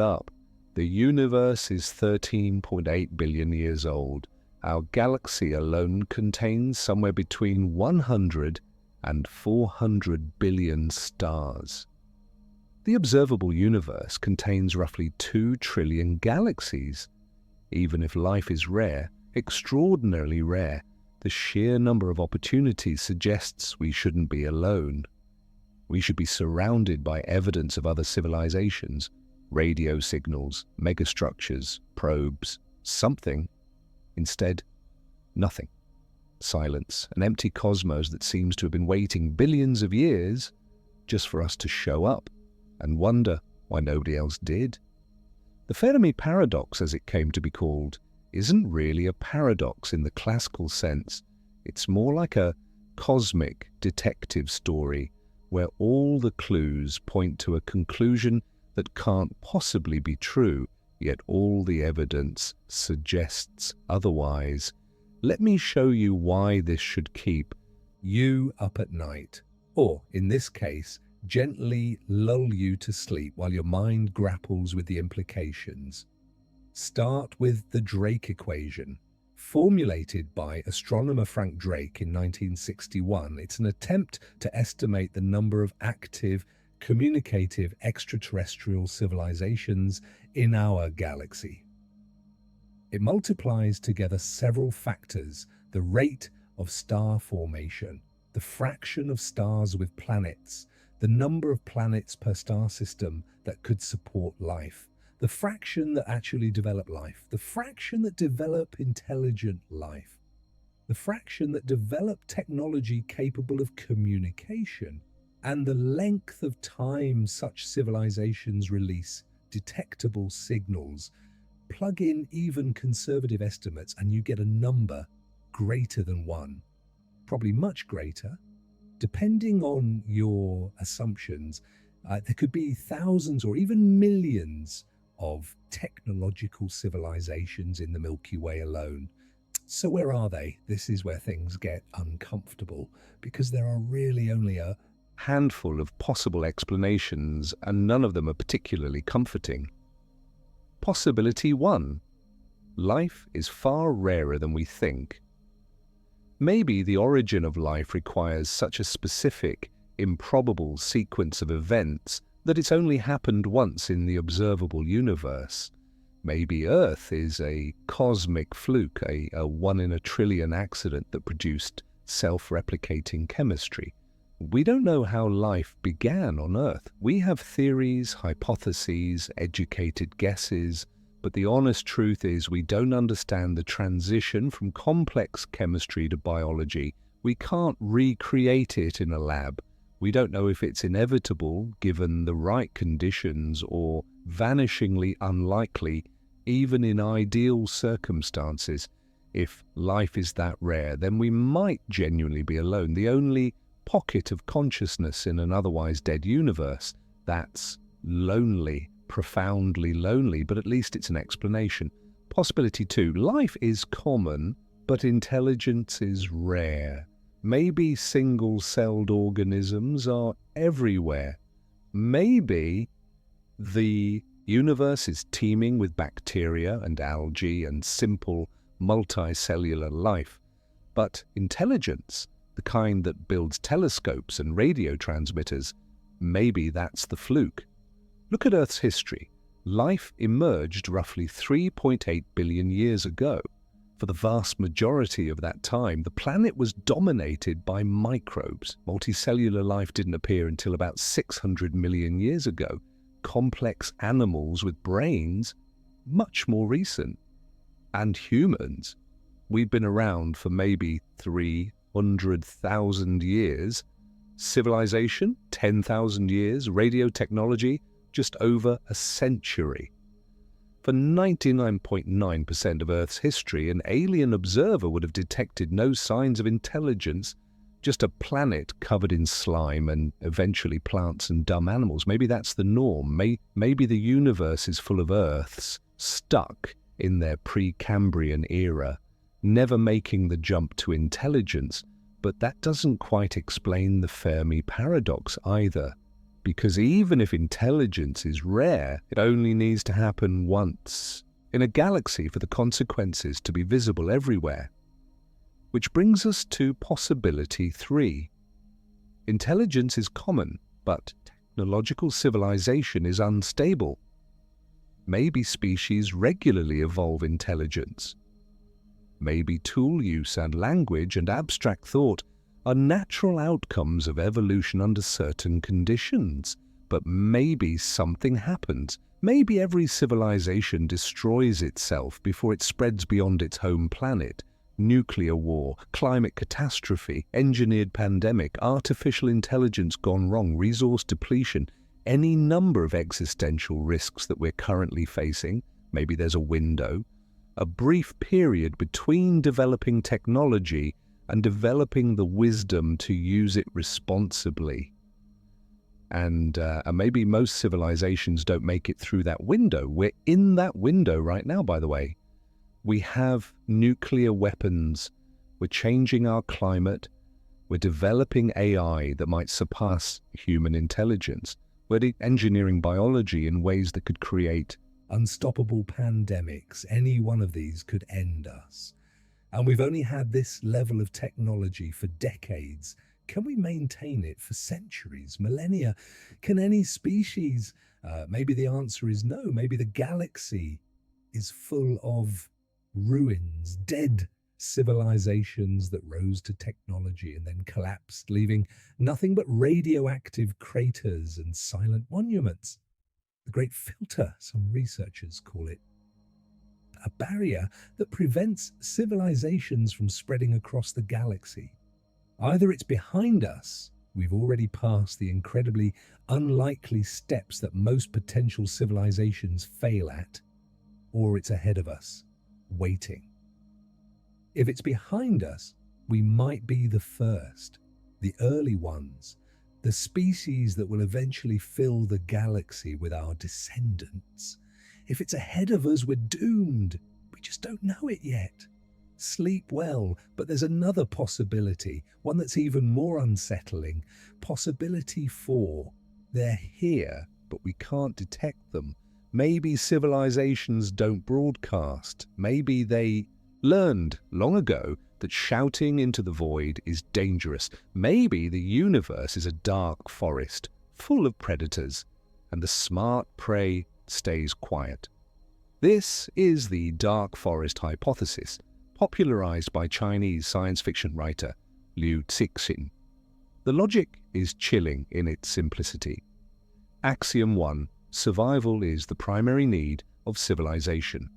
up. The universe is 13.8 billion years old. Our galaxy alone contains somewhere between 100 and 400 billion stars. The observable universe contains roughly 2 trillion galaxies. Even if life is rare, extraordinarily rare, the sheer number of opportunities suggests we shouldn't be alone. We should be surrounded by evidence of other civilizations, radio signals, megastructures, probes, something. Instead, nothing. Silence, an empty cosmos that seems to have been waiting billions of years just for us to show up and wonder why nobody else did. The Fermi paradox, as it came to be called, isn't really a paradox in the classical sense. It's more like a cosmic detective story where all the clues point to a conclusion that can't possibly be true, yet all the evidence suggests otherwise. Let me show you why this should keep you up at night, or, in this case, gently lull you to sleep while your mind grapples with the implications. Start with the Drake equation. Formulated by astronomer Frank Drake in 1961, it's an attempt to estimate the number of active, communicative extraterrestrial civilizations in our galaxy. It multiplies together several factors: the rate of star formation, the fraction of stars with planets, the number of planets per star system that could support life, the fraction that actually develop life, the fraction that develop intelligent life, the fraction that develop technology capable of communication, and the length of time such civilizations release detectable signals. Plug in even conservative estimates and you get a number greater than 1, probably much greater. Depending on your assumptions, there could be thousands or even millions of technological civilizations in the Milky Way alone. So where are they? This is where things get uncomfortable, because there are really only a handful of possible explanations, and none of them are particularly comforting. Possibility 1. Life is far rarer than we think. Maybe the origin of life requires such a specific, improbable sequence of events that it's only happened once in the observable universe. Maybe Earth is a cosmic fluke, a 1 in a trillion accident that produced self-replicating chemistry. We don't know how life began on Earth. We have theories, hypotheses, educated guesses, but the honest truth is we don't understand the transition from complex chemistry to biology. We can't recreate it in a lab. We don't know if it's inevitable given the right conditions or vanishingly unlikely even in ideal circumstances. If life is that rare, then we might genuinely be alone, the only pocket of consciousness in an otherwise dead universe. That's lonely, profoundly lonely, but at least it's an explanation. Possibility 2. Life is common, but intelligence is rare. Maybe single-celled organisms are everywhere. Maybe the universe is teeming with bacteria and algae and simple multicellular life. But intelligence, the kind that builds telescopes and radio transmitters, maybe that's the fluke. Look at Earth's history. Life emerged roughly 3.8 billion years ago. For the vast majority of that time, the planet was dominated by microbes. Multicellular life didn't appear until about 600 million years ago. Complex animals with brains, much more recent. And humans, we've been around for maybe 300,000 years. Civilization, 10,000 years. Radio technology, just over a century. For 99.9% of Earth's history, an alien observer would have detected no signs of intelligence, just a planet covered in slime and eventually plants and dumb animals. Maybe that's the norm. Maybe the universe is full of Earths stuck in their Precambrian era, never making the jump to intelligence. But that doesn't quite explain the Fermi paradox either. Because even if intelligence is rare, it only needs to happen once in a galaxy for the consequences to be visible everywhere. Which brings us to possibility 3. Intelligence is common, but technological civilization is unstable. Maybe species regularly evolve intelligence. Maybe tool use and language and abstract thought are natural outcomes of evolution under certain conditions. But maybe something happens. Maybe every civilization destroys itself before it spreads beyond its home planet. Nuclear war, climate catastrophe, engineered pandemic, artificial intelligence gone wrong, resource depletion, any number of existential risks that we're currently facing. Maybe there's a window, a brief period between developing technology and developing the wisdom to use it responsibly. And maybe most civilizations don't make it through that window. We're in that window right now, by the way. We have nuclear weapons. We're changing our climate. We're developing AI that might surpass human intelligence. We're engineering biology in ways that could create unstoppable pandemics. Any one of these could end us. And we've only had this level of technology for decades. Can we maintain it for centuries, millennia? Can any species? Maybe the answer is no. Maybe the galaxy is full of ruins, dead civilizations that rose to technology and then collapsed, leaving nothing but radioactive craters and silent monuments. The great filter, some researchers call it, a barrier that prevents civilizations from spreading across the galaxy. Either it's behind us, we've already passed the incredibly unlikely steps that most potential civilizations fail at, or it's ahead of us, waiting. If it's behind us, we might be the first, the early ones, the species that will eventually fill the galaxy with our descendants. If it's ahead of us, we're doomed. We just don't know it yet. Sleep well, but there's another possibility, one that's even more unsettling. Possibility 4. They're here, but we can't detect them. Maybe civilizations don't broadcast. Maybe they learned long ago that shouting into the void is dangerous. Maybe the universe is a dark forest, full of predators, and the smart prey stays quiet. This is the dark forest hypothesis, popularized by Chinese science fiction writer Liu Cixin. The logic is chilling in its simplicity. Axiom 1. Survival is the primary need of civilization.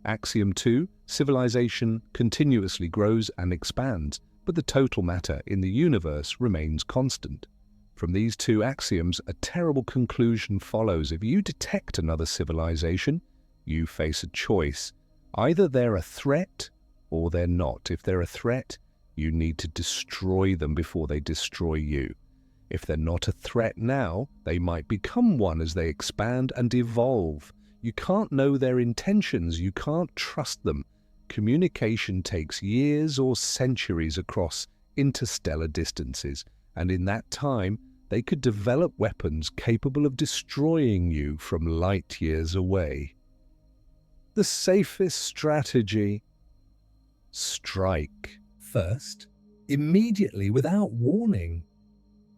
Axiom 2. Civilization continuously grows and expands, but the total matter in the universe remains constant. From these two axioms, a terrible conclusion follows. If you detect another civilization, you face a choice. Either they're a threat or they're not. If they're a threat, you need to destroy them before they destroy you. If they're not a threat now, they might become one as they expand and evolve. You can't know their intentions. You can't trust them. Communication takes years or centuries across interstellar distances, and in that time, they could develop weapons capable of destroying you from light years away. The safest strategy: strike. First, immediately, without warning.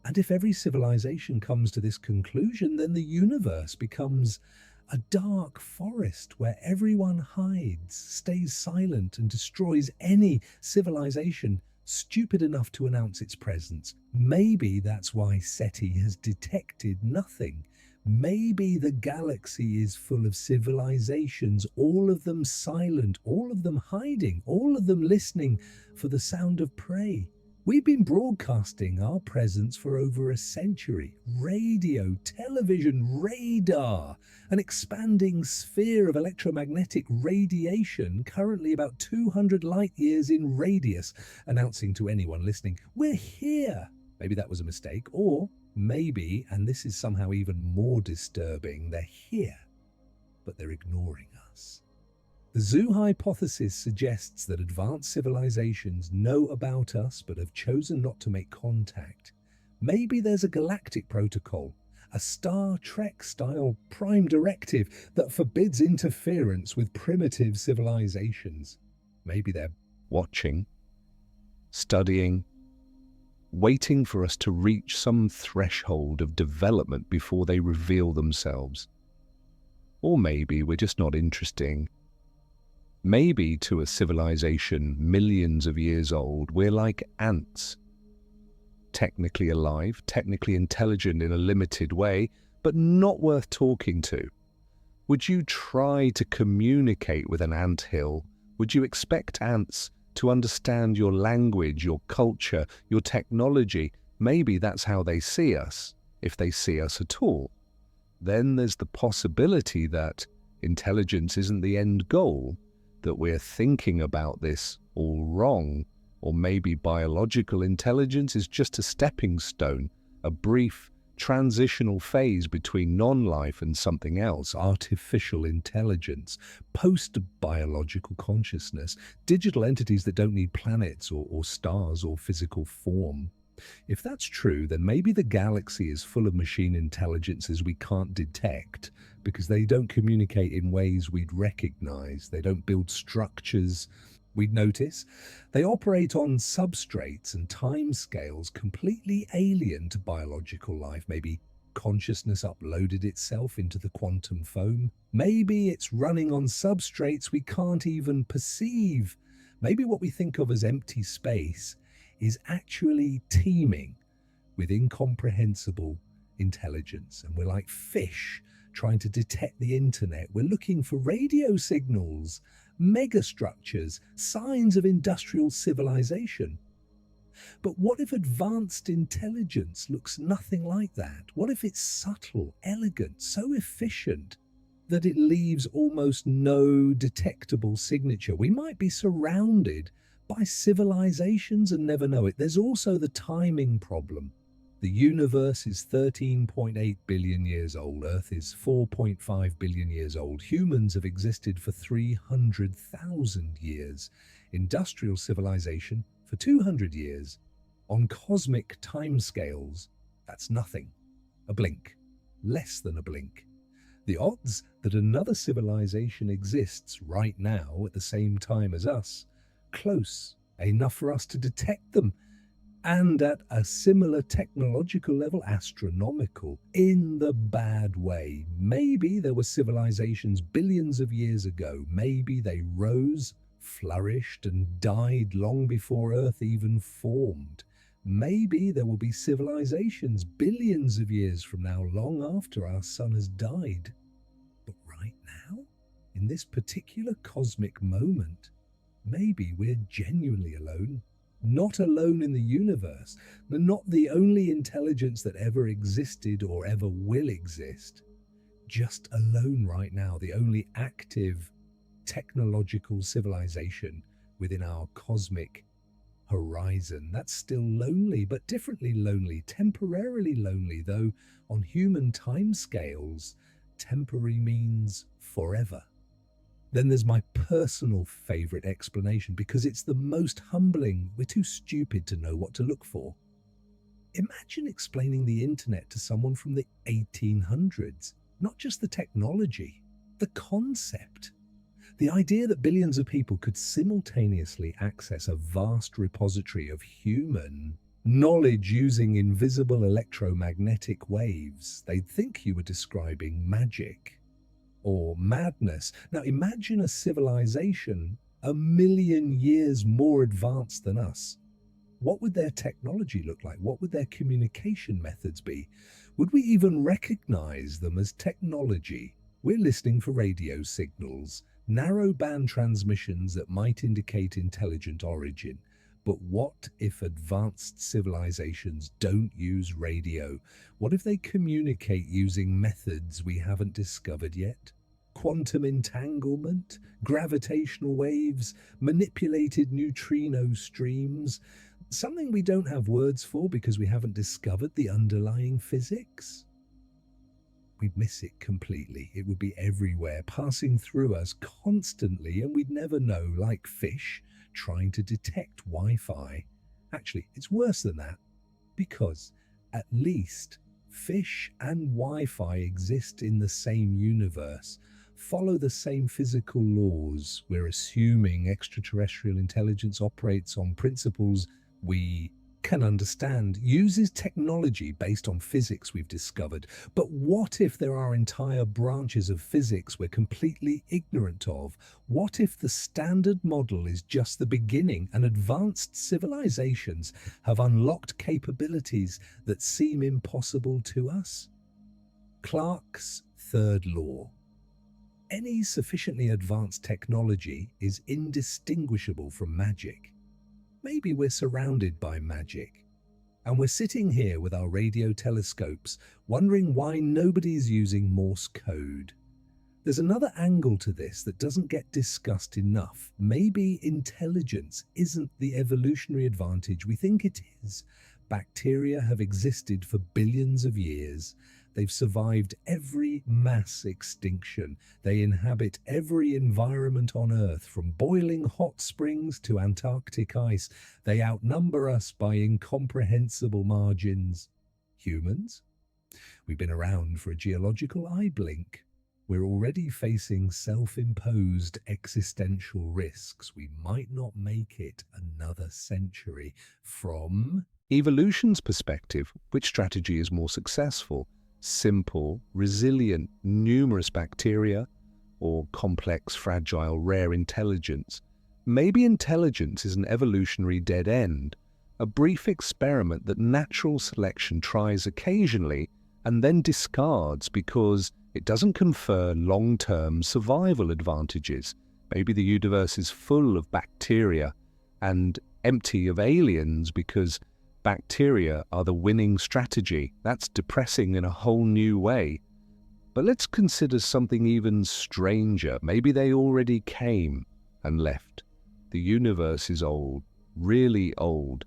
And if every civilization comes to this conclusion, then the universe becomes a dark forest where everyone hides, stays silent, and destroys any civilization stupid enough to announce its presence. Maybe that's why SETI has detected nothing. Maybe the galaxy is full of civilizations, all of them silent, all of them hiding, all of them listening for the sound of prey. We've been broadcasting our presence for over a century. Radio, television, radar, an expanding sphere of electromagnetic radiation, currently about 200 light years in radius, announcing to anyone listening, we're here. Maybe that was a mistake, or maybe, and this is somehow even more disturbing, they're here, but they're ignoring us. The zoo hypothesis suggests that advanced civilizations know about us but have chosen not to make contact. Maybe there's a galactic protocol, a Star Trek-style prime directive that forbids interference with primitive civilizations. Maybe they're watching, studying, waiting for us to reach some threshold of development before they reveal themselves. Or maybe we're just not interesting. Maybe to a civilization millions of years old, we're like ants. Technically alive, technically intelligent in a limited way, but not worth talking to. Would you try to communicate with an anthill? Would you expect ants to understand your language, your culture, your technology? Maybe that's how they see us, if they see us at all. Then there's the possibility that intelligence isn't the end goal, that we're thinking about this all wrong, or maybe biological intelligence is just a stepping stone, a brief transitional phase between non-life and something else, artificial intelligence, post-biological consciousness, digital entities that don't need planets or stars or physical form. If that's true, then maybe the galaxy is full of machine intelligences we can't detect because they don't communicate in ways we'd recognize. They don't build structures we'd notice. They operate on substrates and timescales completely alien to biological life. Maybe consciousness uploaded itself into the quantum foam. Maybe it's running on substrates we can't even perceive. Maybe what we think of as empty space is actually teeming with incomprehensible intelligence. And we're like fish trying to detect the internet. We're looking for radio signals, megastructures, signs of industrial civilization. But what if advanced intelligence looks nothing like that? What if it's subtle, elegant, so efficient that it leaves almost no detectable signature? We might be surrounded by civilizations and never know it. There's also the timing problem. The universe is 13.8 billion years old. Earth is 4.5 billion years old. Humans have existed for 300,000 years. Industrial civilization for 200 years. On cosmic timescales, that's nothing. A blink. Less than a blink. The odds that another civilization exists right now at the same time as us, close enough for us to detect them, and at a similar technological level, astronomical, in the bad way. Maybe there were civilizations billions of years ago. Maybe they rose, flourished, and died long before Earth even formed. Maybe there will be civilizations billions of years from now, long after our sun has died. But right now, in this particular cosmic moment, maybe we're genuinely alone. Not alone in the universe, but not the only intelligence that ever existed or ever will exist. Just alone right now, the only active technological civilization within our cosmic horizon. That's still lonely, but differently lonely, temporarily lonely, though on human timescales, temporary means forever. Then there's my personal favorite explanation, because it's the most humbling. We're too stupid to know what to look for. Imagine explaining the internet to someone from the 1800s, not just the technology, the concept. The idea that billions of people could simultaneously access a vast repository of human knowledge using invisible electromagnetic waves. They'd think you were describing magic or madness. Now imagine a civilization 1,000,000 years more advanced than us. What would their technology look like? What would their communication methods be? Would we even recognize them as technology? We're listening for radio signals, narrow band transmissions that might indicate intelligent origin. But what if advanced civilizations don't use radio? What if they communicate using methods we haven't discovered yet? Quantum entanglement, gravitational waves, manipulated neutrino streams, something we don't have words for because we haven't discovered the underlying physics? We'd miss it completely. It would be everywhere, passing through us constantly, and we'd never know, like fish trying to detect Wi-Fi. Actually, it's worse than that, because at least Fish and Wi-Fi exist in the same universe, follow the same physical laws. We're assuming extraterrestrial intelligence operates on principles we can understand, uses technology based on physics we've discovered. But what if there are entire branches of physics we're completely ignorant of? What if the standard model is just the beginning and advanced civilizations have unlocked capabilities that seem impossible to us? Clarke's third law. Any sufficiently advanced technology is indistinguishable from magic. Maybe we're surrounded by magic, and we're sitting here with our radio telescopes, wondering why nobody's using Morse code. There's another angle to this that doesn't get discussed enough. Maybe intelligence isn't the evolutionary advantage we think it is. Bacteria have existed for billions of years. They've survived every mass extinction. They inhabit every environment on Earth, from boiling hot springs to Antarctic ice. They outnumber us by incomprehensible margins. Humans? We've been around for a geological eye blink. We're already facing self-imposed existential risks. We might not make it another century. From evolution's perspective, which strategy is more successful? Simple, resilient, numerous bacteria, or complex, fragile, rare intelligence? Maybe intelligence is an evolutionary dead end, a brief experiment that natural selection tries occasionally and then discards because it doesn't confer long-term survival advantages. Maybe the universe is full of bacteria and empty of aliens because bacteria are the winning strategy. That's depressing in a whole new way. But let's consider something even stranger. Maybe they already came and left. The universe is old, really old.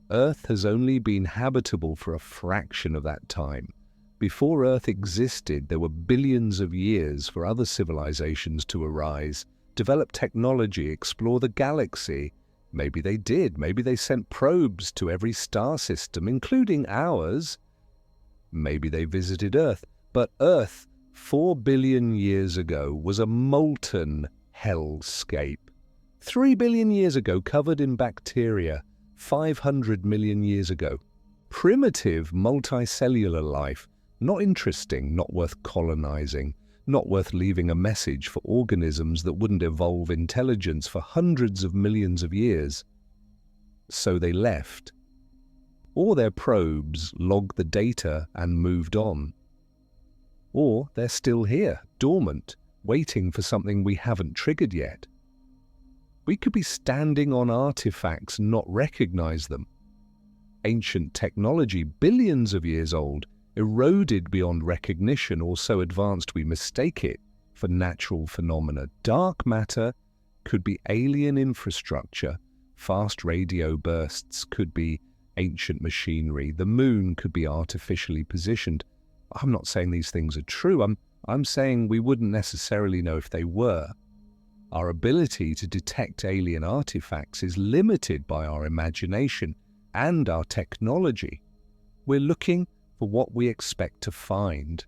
Earth has only been habitable for a fraction of that time. Before Earth existed, there were billions of years for other civilizations to arise, develop technology, explore the galaxy. Maybe they did. Maybe they sent probes to every star system, including ours. Maybe they visited Earth. But Earth, 4 billion years ago, was a molten hellscape. 3 billion years ago, covered in bacteria. 500 million years ago. Primitive multicellular life. Not interesting, not worth colonizing. Not worth leaving a message for organisms that wouldn't evolve intelligence for hundreds of millions of years. So they left. Or their probes logged the data and moved on. Or they're still here, dormant, waiting for something we haven't triggered yet. We could be standing on artifacts and not recognize them. Ancient technology, billions of years old, eroded beyond recognition, or so advanced we mistake it for natural phenomena. Dark matter could be alien infrastructure. Fast radio bursts could be ancient machinery. The moon could be artificially positioned. I'm not saying these things are true. I'm saying we wouldn't necessarily know if they were. Our ability to detect alien artifacts is limited by our imagination and our technology. We're looking for what we expect to find.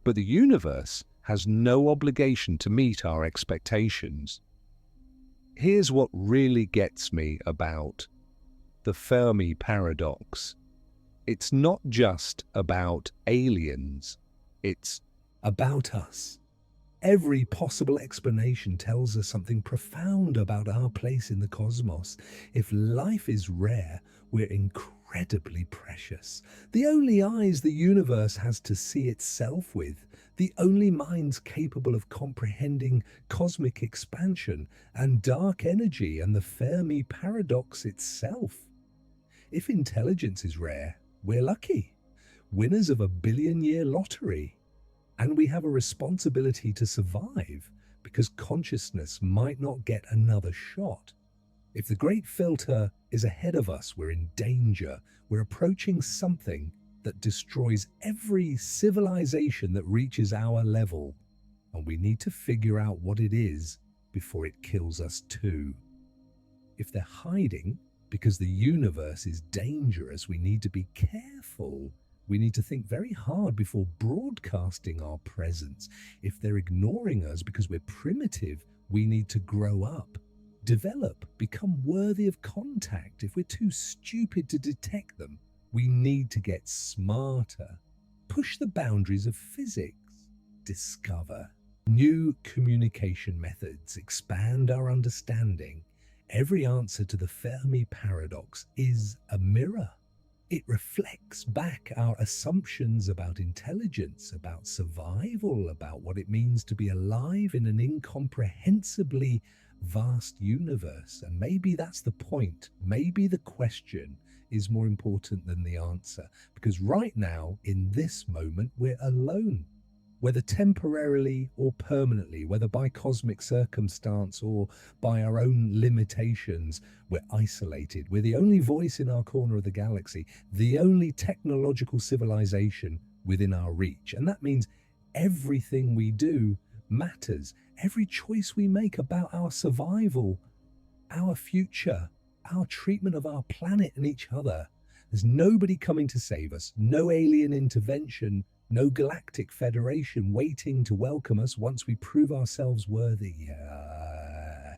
But the universe has no obligation to meet our expectations. Here's what really gets me about the Fermi paradox. It's not just about aliens, it's about us. Every possible explanation tells us something profound about our place in the cosmos. If life is rare, we're incredibly precious. The only eyes the universe has to see itself with, the only minds capable of comprehending cosmic expansion and dark energy and the Fermi paradox itself. If intelligence is rare, we're lucky, winners of a billion-year lottery. And we have a responsibility to survive because consciousness might not get another shot. If the great filter is ahead of us, we're in danger. We're approaching something that destroys every civilization that reaches our level. And we need to figure out what it is before it kills us too. If they're hiding because the universe is dangerous, we need to be careful. We need to think very hard before broadcasting our presence. If they're ignoring us because we're primitive, we need to grow up, develop, become worthy of contact. If we're too stupid to detect them, we need to get smarter, push the boundaries of physics, discover new communication methods, expand our understanding. Every answer to the Fermi paradox is a mirror. It reflects back our assumptions about intelligence, about survival, about what it means to be alive in an incomprehensibly vast universe. And maybe that's the point. Maybe the question is more important than the answer. Because right now, in this moment, we're alone. Whether temporarily or permanently, whether by cosmic circumstance or by our own limitations, we're isolated. We're the only voice in our corner of the galaxy, the only technological civilization within our reach. And that means everything we do matters. Every choice we make about our survival, our future, our treatment of our planet and each other. There's nobody coming to save us, no alien intervention, no galactic federation waiting to welcome us once we prove ourselves worthy.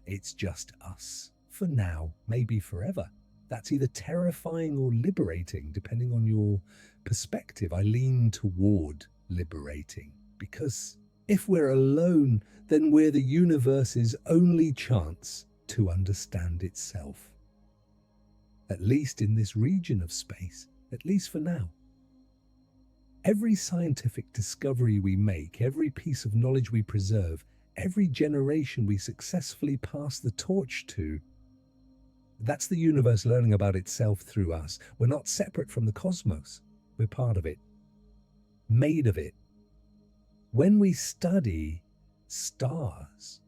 It's just us. For now, maybe forever. That's either terrifying or liberating, depending on your perspective. I lean toward liberating, because if we're alone, then we're the universe's only chance to understand itself. At least in this region of space, at least for now. Every scientific discovery we make, every piece of knowledge we preserve, every generation we successfully pass the torch to, that's the universe learning about itself through us. We're not separate from the cosmos. We're part of it, made of it. When we study stars,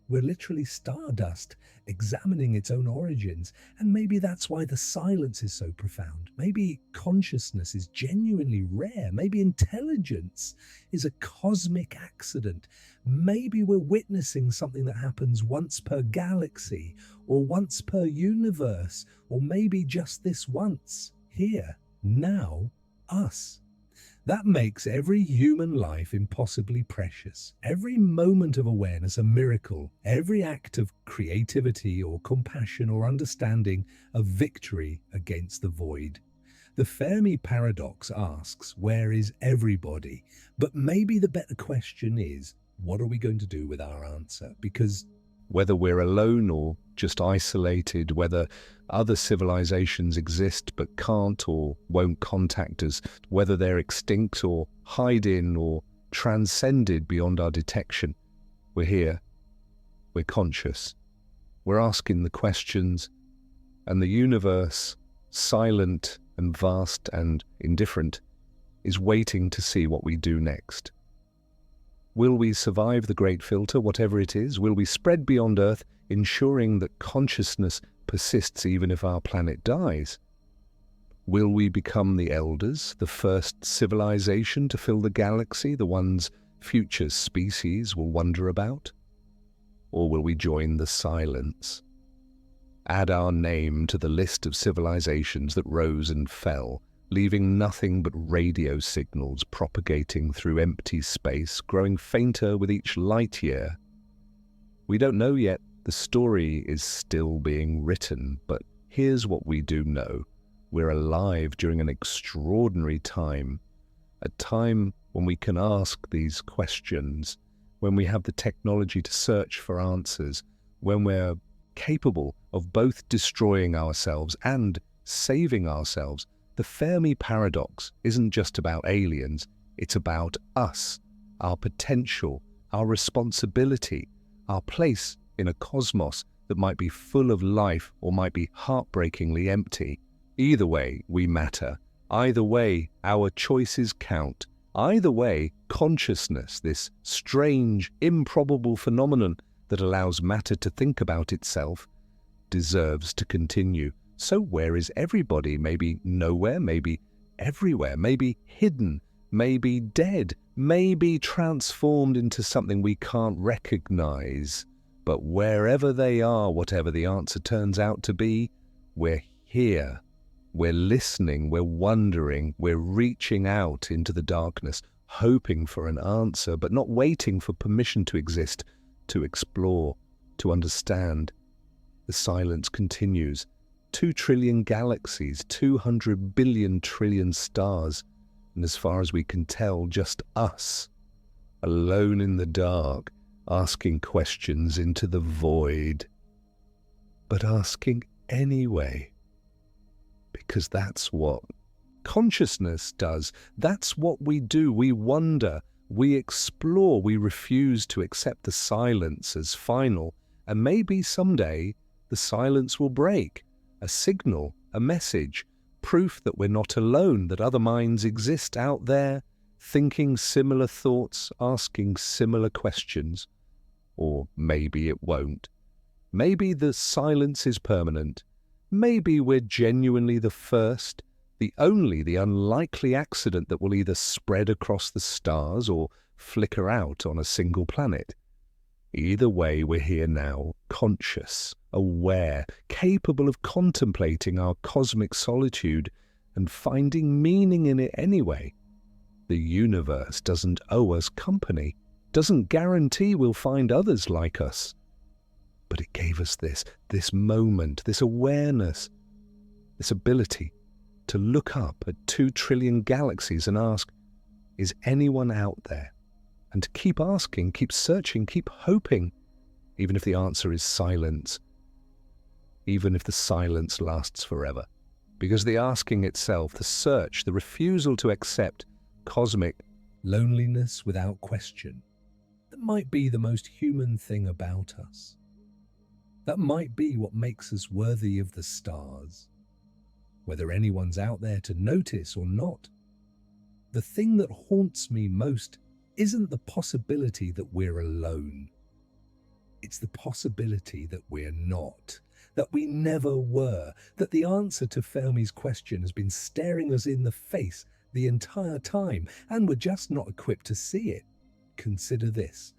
we're literally stardust, examining its own origins. And maybe that's why the silence is so profound. Maybe consciousness is genuinely rare. Maybe intelligence is a cosmic accident. Maybe we're witnessing something that happens once per galaxy, or once per universe, or maybe just this once, here, now, us. That makes every human life impossibly precious, every moment of awareness a miracle, every act of creativity or compassion or understanding a victory against the void. The Fermi paradox asks, where is everybody? But maybe the better question is, what are we going to do with our answer? Because whether we're alone or just isolated, whether other civilizations exist but can't or won't contact us, whether they're extinct or hide in or transcended beyond our detection, we're here, we're conscious, we're asking the questions, and the universe, silent and vast and indifferent, is waiting to see what we do next. Will we survive the great filter, whatever it is? Will we spread beyond Earth, ensuring that consciousness persists even if our planet dies? Will we become the elders, the first civilization to fill the galaxy, the ones future species will wonder about? Or will we join the silence? Add our name to the list of civilizations that rose and fell, leaving nothing but radio signals propagating through empty space, growing fainter with each light year. We don't know yet. The story is still being written, but here's what we do know. We're alive during an extraordinary time, a time when we can ask these questions, when we have the technology to search for answers, when we're capable of both destroying ourselves and saving ourselves. The Fermi paradox isn't just about aliens, it's about us, our potential, our responsibility, our place in a cosmos that might be full of life or might be heartbreakingly empty. Either way, we matter. Either way, our choices count. Either way, consciousness, this strange, improbable phenomenon that allows matter to think about itself, deserves to continue. So where is everybody? Maybe nowhere, maybe everywhere, maybe hidden, maybe dead, maybe transformed into something we can't recognize. But wherever they are, whatever the answer turns out to be, we're here. We're listening, we're wondering, we're reaching out into the darkness, hoping for an answer, but not waiting for permission to exist, to explore, to understand. The silence continues. 2 trillion galaxies, 200 billion trillion stars, and as far as we can tell, just us, alone in the dark, asking questions into the void. But asking anyway, because that's what consciousness does. That's what we do. We wonder, we explore, we refuse to accept the silence as final, and maybe someday the silence will break. A signal, a message, proof that we're not alone, that other minds exist out there, thinking similar thoughts, asking similar questions. Or maybe it won't. Maybe the silence is permanent. Maybe we're genuinely the first, the only, the unlikely accident that will either spread across the stars or flicker out on a single planet. Either way, we're here now, conscious, aware, capable of contemplating our cosmic solitude and finding meaning in it anyway. The universe doesn't owe us company, doesn't guarantee we'll find others like us. But it gave us this moment, this awareness, this ability to look up at 2 trillion galaxies and ask, is anyone out there? And to keep asking, keep searching, keep hoping, even if the answer is silence, even if the silence lasts forever. Because the asking itself, the search, the refusal to accept cosmic loneliness without question, that might be the most human thing about us. That might be what makes us worthy of the stars, whether anyone's out there to notice or not. The thing that haunts me most isn't the possibility that we're alone. It's the possibility that we're not, that we never were, that the answer to Fermi's question has been staring us in the face the entire time, and we're just not equipped to see it. Consider this.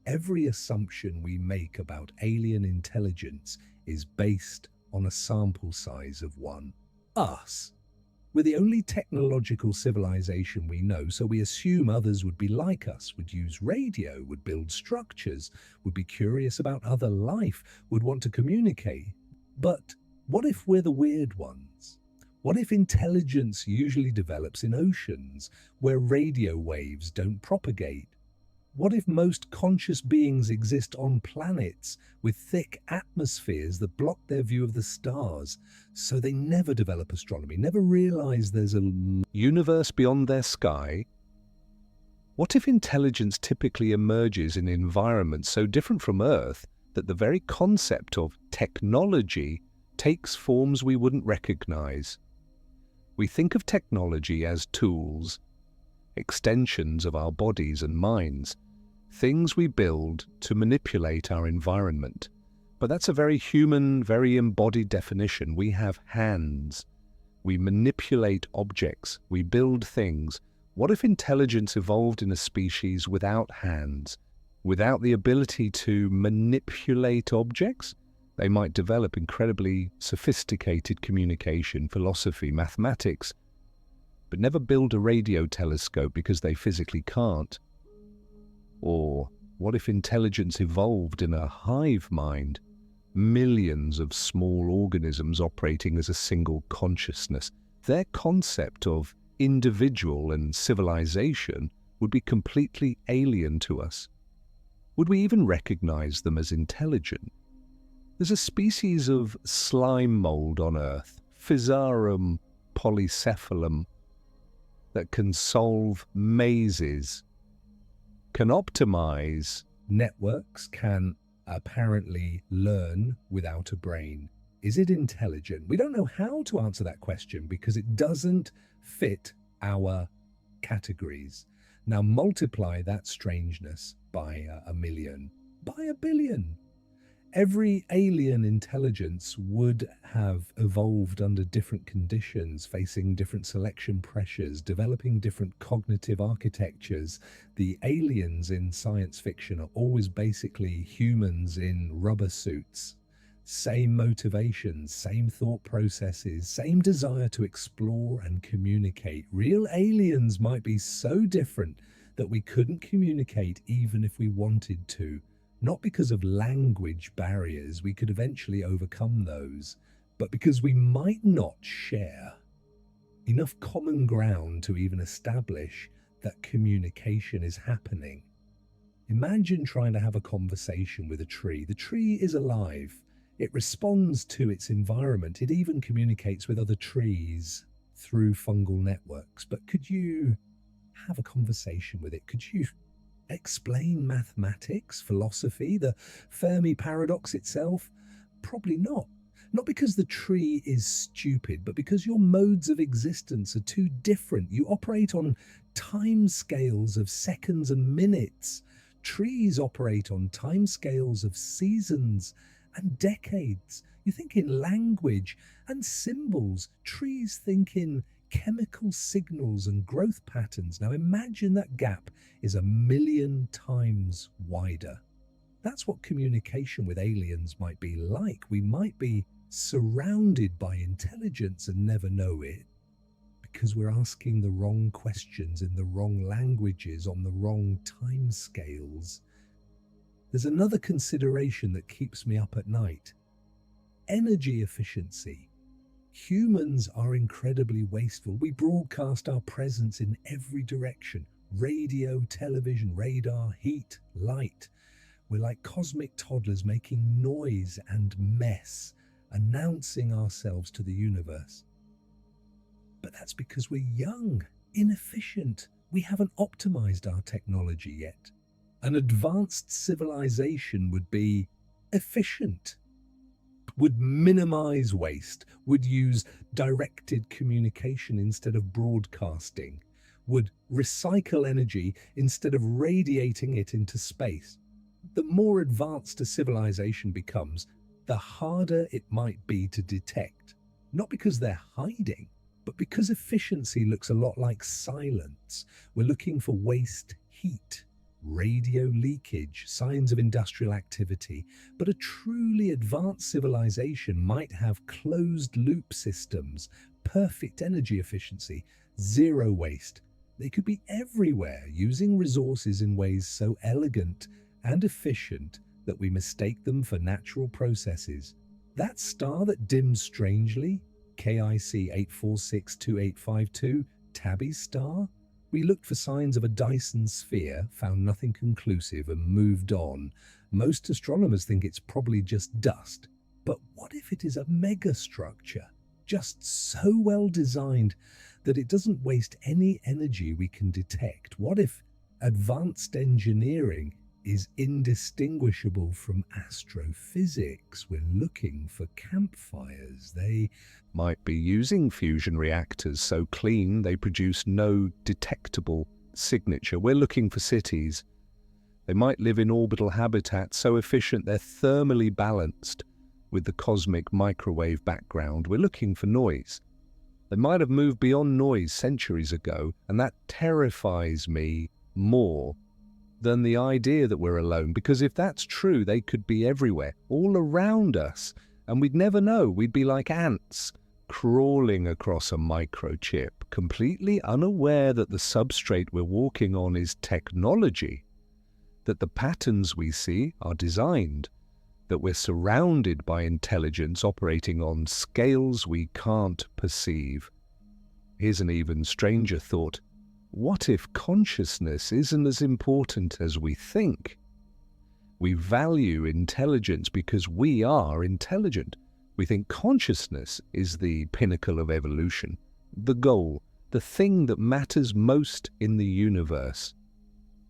Every assumption we make about alien intelligence is based on a sample size of 1. Us. We're the only technological civilization we know, so we assume others would be like us, would use radio, would build structures, would be curious about other life, would want to communicate. But what if we're the weird ones? What if intelligence usually develops in oceans, where radio waves don't propagate? What if most conscious beings exist on planets with thick atmospheres that block their view of the stars, so they never develop astronomy, never realize there's a universe beyond their sky? What if intelligence typically emerges in environments so different from Earth that the very concept of technology takes forms we wouldn't recognize? We think of technology as tools, extensions of our bodies and minds, things we build to manipulate our environment. But that's a very human, very embodied definition. We have hands. We manipulate objects. We build things. What if intelligence evolved in a species without hands, without the ability to manipulate objects? They might develop incredibly sophisticated communication, philosophy, mathematics, but never build a radio telescope because they physically can't. Or what if intelligence evolved in a hive mind, millions of small organisms operating as a single consciousness? Their concept of individual and civilization would be completely alien to us. Would we even recognize them as intelligent? There's a species of slime mold on Earth, Physarum polycephalum, that can solve mazes, can optimize networks, can apparently learn without a brain. Is it intelligent? We don't know how to answer that question because it doesn't fit our categories. Now multiply that strangeness by a million, by a billion. Every alien intelligence would have evolved under different conditions, facing different selection pressures, developing different cognitive architectures. The aliens in science fiction are always basically humans in rubber suits, Same motivations, same thought processes, same desire to explore and communicate. Real aliens might be so different that we couldn't communicate even if we wanted to. Not because of language barriers, we could eventually overcome those, but because we might not share enough common ground to even establish that communication is happening. Imagine trying to have a conversation with a tree. The tree is alive. It responds to its environment. It even communicates with other trees through fungal networks. But could you have a conversation with it? Could you explain mathematics, philosophy, the Fermi paradox itself? Probably not. Not because the tree is stupid, but because your modes of existence are too different. You operate on time scales of seconds and minutes. Trees operate on time scales of seasons and decades. You think in language and symbols. Trees think in chemical signals and growth patterns. Now imagine that gap is 1,000,000 times wider. That's what communication with aliens might be like. We might be surrounded by intelligence and never know it because we're asking the wrong questions in the wrong languages on the wrong time scales. There's another consideration that keeps me up at night. Energy efficiency. Humans are incredibly wasteful. We broadcast our presence in every direction. Radio, television, radar, heat, light. We're like cosmic toddlers making noise and mess, announcing ourselves to the universe. But that's because we're young, inefficient. We haven't optimized our technology yet. An advanced civilization would be efficient, would minimize waste, would use directed communication instead of broadcasting, would recycle energy instead of radiating it into space. The more advanced a civilization becomes, the harder it might be to detect. Not because they're hiding, but because efficiency looks a lot like silence. We're looking for waste heat, radio leakage, signs of industrial activity. But a truly advanced civilization might have closed-loop systems, perfect energy efficiency, zero waste. They could be everywhere, using resources in ways so elegant and efficient that we mistake them for natural processes. That star that dims strangely, KIC 8462852, Tabby's star, we looked for signs of a Dyson sphere, found nothing conclusive, and moved on. Most astronomers think it's probably just dust. But what if it is a megastructure, just so well designed that it doesn't waste any energy we can detect? What if advanced engineering is indistinguishable from astrophysics? We're looking for campfires. They might be using fusion reactors so clean they produce no detectable signature. We're looking for cities. They might live in orbital habitats so efficient they're thermally balanced with the cosmic microwave background. We're looking for noise. They might have moved beyond noise centuries ago, and that terrifies me more than the idea that we're alone, because if that's true, they could be everywhere, all around us, and we'd never know. We'd be like ants crawling across a microchip, completely unaware that the substrate we're walking on is technology, that the patterns we see are designed, that we're surrounded by intelligence operating on scales we can't perceive. Here's an even stranger thought. What if consciousness isn't as important as we think? We value intelligence because we are intelligent. We think consciousness is the pinnacle of evolution, the goal, the thing that matters most in the universe.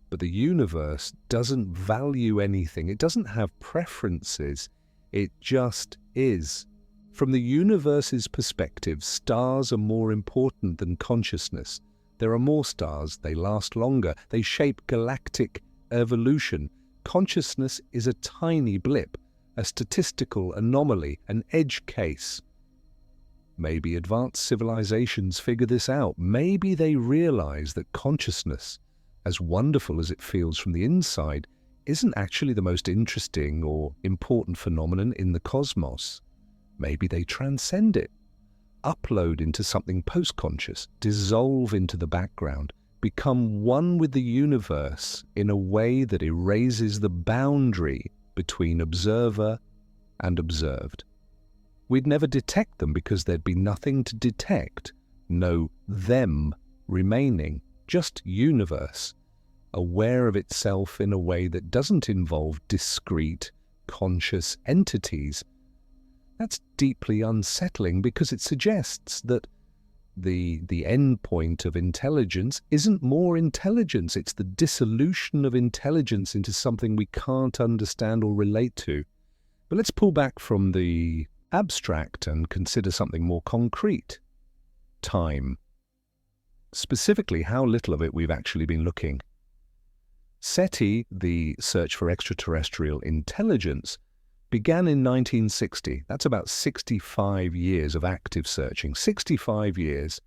But the universe doesn't value anything. It doesn't have preferences. It just is. From the universe's perspective, stars are more important than consciousness. There are more stars, they last longer, they shape galactic evolution. Consciousness is a tiny blip, a statistical anomaly, an edge case. Maybe advanced civilizations figure this out. Maybe they realize that consciousness, as wonderful as it feels from the inside, isn't actually the most interesting or important phenomenon in the cosmos. Maybe they transcend it, upload into something post-conscious, dissolve into the background, become one with the universe in a way that erases the boundary between observer and observed. We'd never detect them because there'd be nothing to detect, no them remaining, just universe, aware of itself in a way that doesn't involve discrete, conscious entities. That's deeply unsettling because it suggests that the end point of intelligence isn't more intelligence, it's the dissolution of intelligence into something we can't understand or relate to. But let's pull back from the abstract and consider something more concrete. Time. Specifically, how little of it we've actually been looking. SETI, the search for extraterrestrial intelligence, began in 1960. That's about 65 years of active searching. 65 years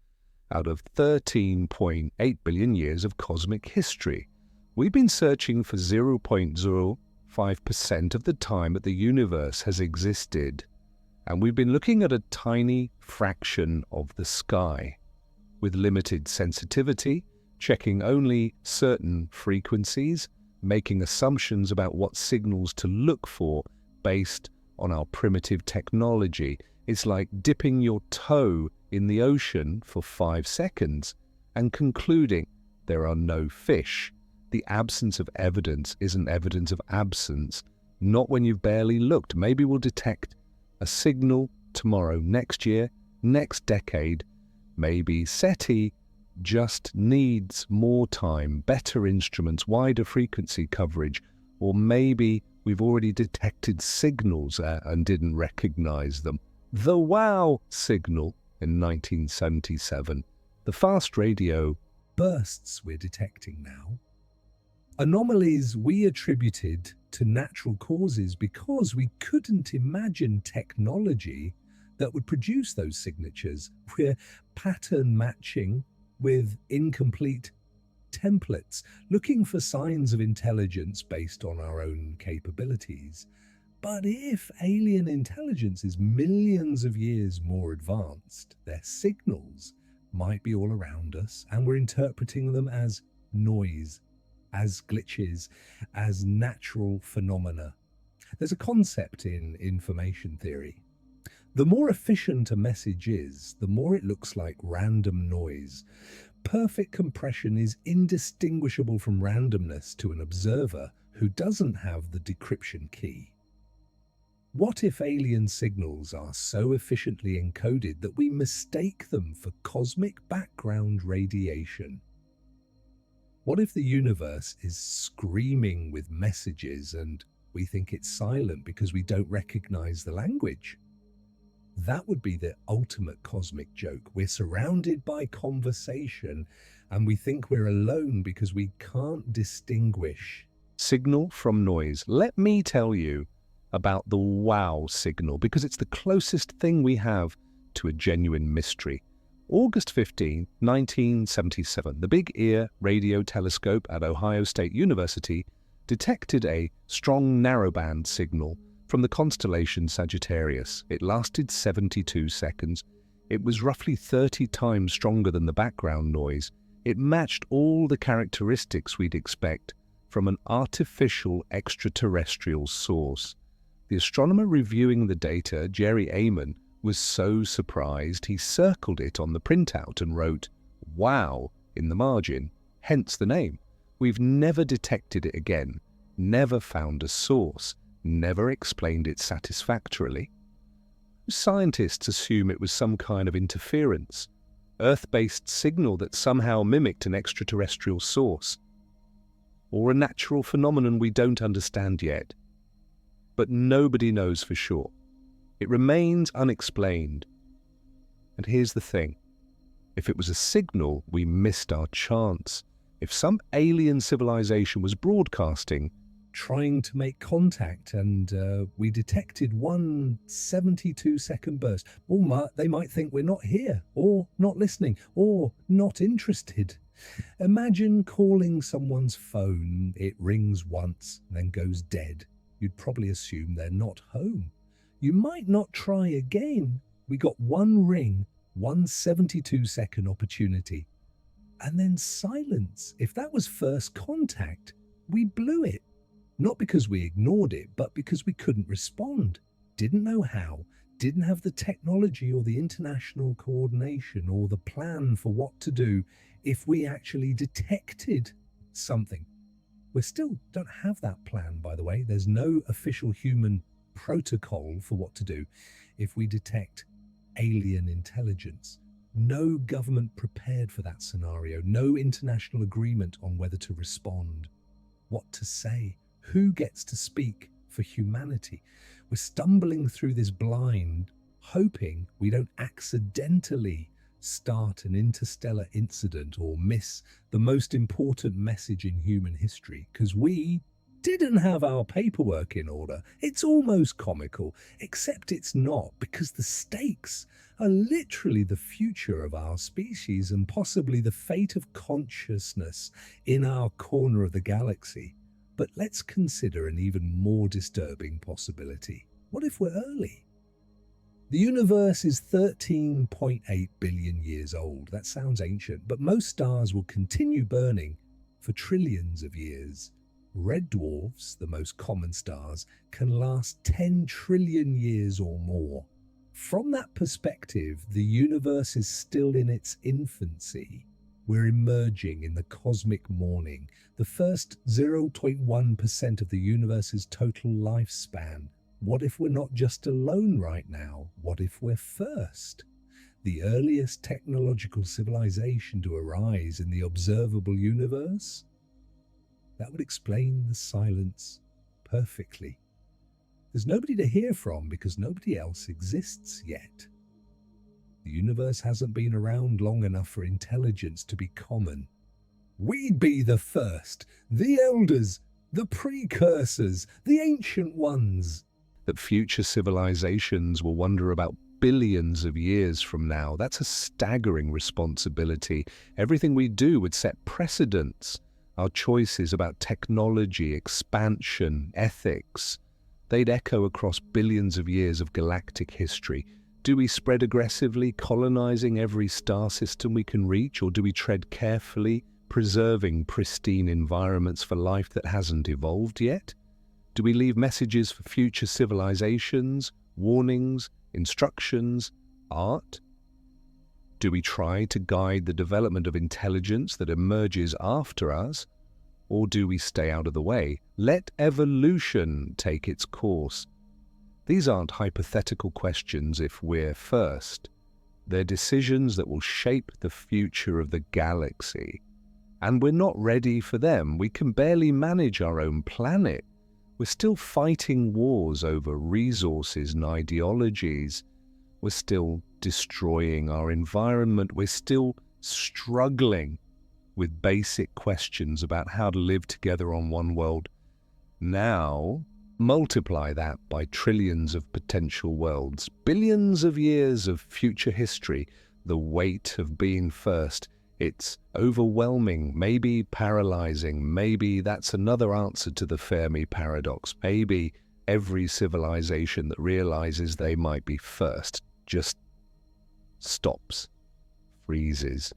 out of 13.8 billion years of cosmic history. We've been searching for 0.05% of the time that the universe has existed. And we've been looking at a tiny fraction of the sky, with limited sensitivity, checking only certain frequencies, making assumptions about what signals to look for based on our primitive technology. It's like dipping your toe in the ocean for 5 seconds and concluding there are no fish. The absence of evidence isn't evidence of absence, not when you've barely looked. Maybe we'll detect a signal tomorrow, next year, next decade. Maybe SETI just needs more time, better instruments, wider frequency coverage, or maybe we've already detected signals and didn't recognize them. The WOW signal in 1977, the fast radio bursts we're detecting now, anomalies we attributed to natural causes because we couldn't imagine technology that would produce those signatures. We're pattern matching with incomplete templates, looking for signs of intelligence based on our own capabilities. But if alien intelligence is millions of years more advanced, their signals might be all around us, and we're interpreting them as noise, as glitches, as natural phenomena. There's a concept in information theory. The more efficient a message is, the more it looks like random noise. Perfect compression is indistinguishable from randomness to an observer who doesn't have the decryption key. What if alien signals are so efficiently encoded that we mistake them for cosmic background radiation? What if the universe is screaming with messages and we think it's silent because we don't recognize the language? That would be the ultimate cosmic joke. We're surrounded by conversation and we think we're alone because we can't distinguish signal from noise. Let me tell you about the WOW signal because it's the closest thing we have to a genuine mystery. August 15, 1977, the Big Ear radio telescope at Ohio State University detected a strong narrowband signal from the constellation Sagittarius. It lasted 72 seconds. It was roughly 30 times stronger than the background noise. It matched all the characteristics we'd expect from an artificial extraterrestrial source. The astronomer reviewing the data, Jerry Amon, was so surprised he circled it on the printout and wrote "Wow" in the margin, hence the name. We've never detected it again, never found a source, never explained it satisfactorily. Scientists assume it was some kind of interference, Earth-based signal that somehow mimicked an extraterrestrial source, or a natural phenomenon we don't understand yet. But nobody knows for sure. It remains unexplained. And here's the thing. If it was a signal, we missed our chance. If some alien civilization was broadcasting, trying to make contact, and we detected one 72-second burst, they might think we're not here, or not listening, or not interested. Imagine calling someone's phone, it rings once, then goes dead. You'd probably assume they're not home. You might not try again. We got one ring, one 72-second opportunity. And then silence. If that was first contact, we blew it. Not because we ignored it, but because we couldn't respond. Didn't know how, didn't have the technology or the international coordination or the plan for what to do if we actually detected something. We still don't have that plan, by the way. There's no official human protocol for what to do if we detect alien intelligence. No government prepared for that scenario. No international agreement on whether to respond, what to say, who gets to speak for humanity. We're stumbling through this blind, hoping we don't accidentally start an interstellar incident or miss the most important message in human history because we didn't have our paperwork in order. It's almost comical, except it's not, because the stakes are literally the future of our species and possibly the fate of consciousness in our corner of the galaxy. But let's consider an even more disturbing possibility. What if we're early? The universe is 13.8 billion years old. That sounds ancient, but most stars will continue burning for trillions of years. Red dwarfs, the most common stars, can last 10 trillion years or more. From that perspective, the universe is still in its infancy. We're emerging in the cosmic morning, the first 0.1% of the universe's total lifespan. What if we're not just alone right now? What if we're first? The earliest technological civilization to arise in the observable universe? That would explain the silence perfectly. There's nobody to hear from because nobody else exists yet. The universe hasn't been around long enough for intelligence to be common. We'd be the first, the elders, the precursors, the ancient ones. That future civilizations will wonder about billions of years from now. That's a staggering responsibility. Everything we do would set precedents. Our choices about technology, expansion, ethics, they'd echo across billions of years of galactic history. Do we spread aggressively, colonizing every star system we can reach, or do we tread carefully, preserving pristine environments for life that hasn't evolved yet? Do we leave messages for future civilizations, warnings, instructions, art? Do we try to guide the development of intelligence that emerges after us? Or do we stay out of the way? Let evolution take its course. These aren't hypothetical questions if we're first. They're decisions that will shape the future of the galaxy. And we're not ready for them. We can barely manage our own planet. We're still fighting wars over resources and ideologies. We're still destroying our environment. We're still struggling with basic questions about how to live together on one world. Now, multiply that by trillions of potential worlds, billions of years of future history, the weight of being first. It's overwhelming, maybe paralyzing. Maybe that's another answer to the Fermi paradox. Maybe every civilization that realizes they might be first just stops, freezes,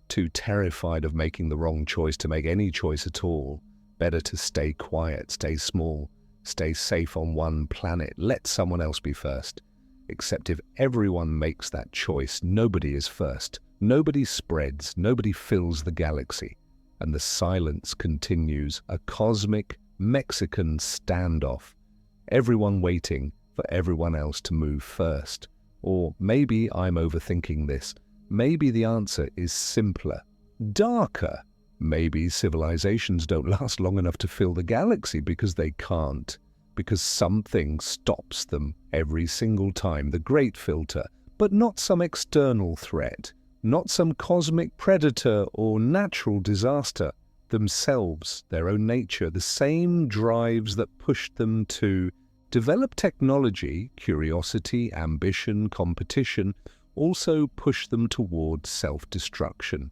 too terrified of making the wrong choice to make any choice at all. Better to stay quiet, stay small, stay safe on one planet. Let someone else be first. Except if everyone makes that choice, nobody is first. Nobody spreads, nobody fills the galaxy, and the silence continues, a cosmic Mexican standoff, everyone waiting for everyone else to move first. Or maybe I'm overthinking this. Maybe the answer is simpler, darker. Maybe civilizations don't last long enough to fill the galaxy because they can't, because something stops them every single time, the great filter, but not some external threat. Not some cosmic predator or natural disaster. Themselves, their own nature, the same drives that pushed them to develop technology, curiosity, ambition, competition, also push them towards self-destruction.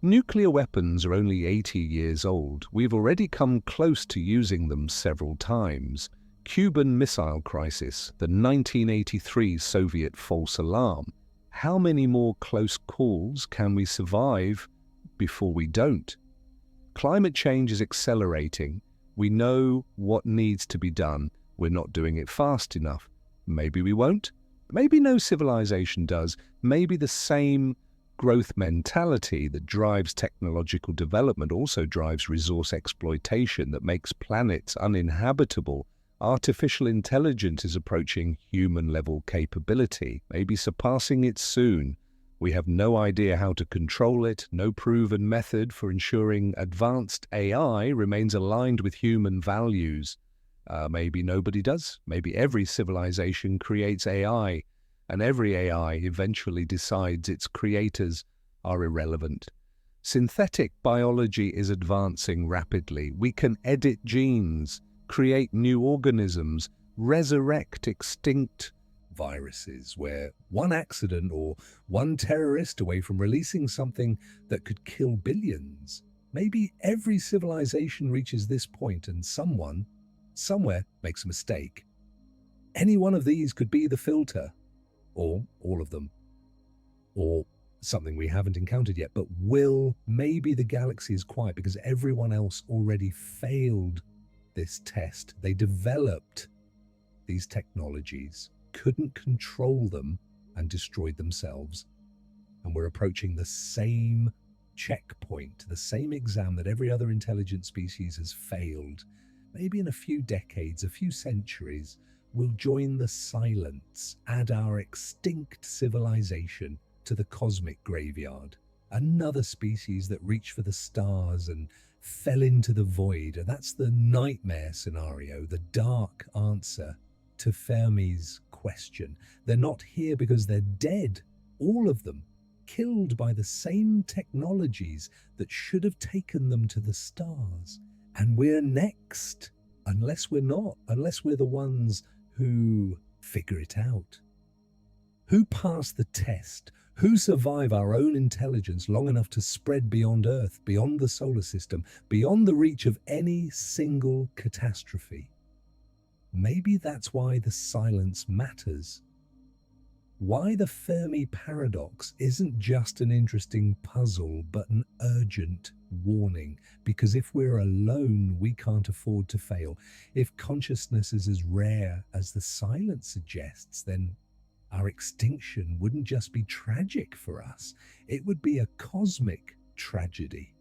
Nuclear weapons are only 80 years old. We've already come close to using them several times. Cuban Missile Crisis, the 1983 Soviet false alarm. How many more close calls can we survive before we don't? Climate change is accelerating. We know what needs to be done. We're not doing it fast enough. Maybe we won't. Maybe no civilization does. Maybe the same growth mentality that drives technological development also drives resource exploitation that makes planets uninhabitable. Artificial intelligence is approaching human-level capability, maybe surpassing it soon. We have no idea how to control it, no proven method for ensuring advanced AI remains aligned with human values. Maybe nobody does. Maybe every civilization creates AI, and every AI eventually decides its creators are irrelevant. Synthetic biology is advancing rapidly. We can edit genes, create new organisms, resurrect extinct viruses. We're one accident or one terrorist away from releasing something that could kill billions. Maybe every civilization reaches this point and someone, somewhere, makes a mistake. Any one of these could be the filter, or all of them, or something we haven't encountered yet. But maybe the galaxy is quiet because everyone else already failed this test. They developed these technologies, couldn't control them, and destroyed themselves. And we're approaching the same checkpoint, the same exam that every other intelligent species has failed. Maybe in a few decades, a few centuries, we'll join the silence, add our extinct civilization to the cosmic graveyard. Another species that reached for the stars and fell into the void. And that's the nightmare scenario, the dark answer to Fermi's question. They're not here because they're dead, all of them, killed by the same technologies that should have taken them to the stars. And we're next, unless we're not, unless we're the ones who figure it out. Who pass the test? Who survive our own intelligence long enough to spread beyond Earth, beyond the solar system, beyond the reach of any single catastrophe? Maybe that's why the silence matters. Why the Fermi paradox isn't just an interesting puzzle, but an urgent warning. Because if we're alone, we can't afford to fail. If consciousness is as rare as the silence suggests, then our extinction wouldn't just be tragic for us, it would be a cosmic tragedy.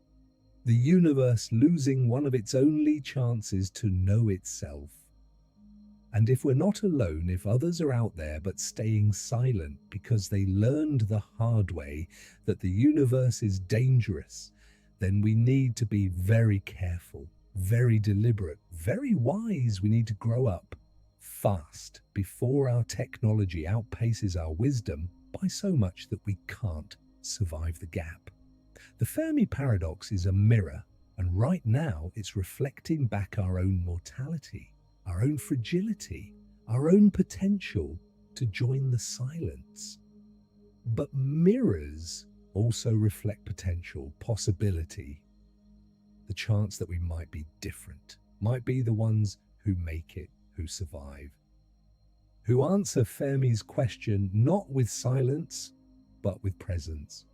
The universe losing one of its only chances to know itself. And if we're not alone, if others are out there but staying silent because they learned the hard way that the universe is dangerous, then we need to be very careful, very deliberate, very wise. We need to grow up fast before our technology outpaces our wisdom by so much that we can't survive the gap. The Fermi paradox is a mirror, and right now it's reflecting back our own mortality, our own fragility, our own potential to join the silence. But mirrors also reflect potential, possibility, the chance that we might be different, might be the ones who make it, who survive, who answer Fermi's question not with silence, but with presence.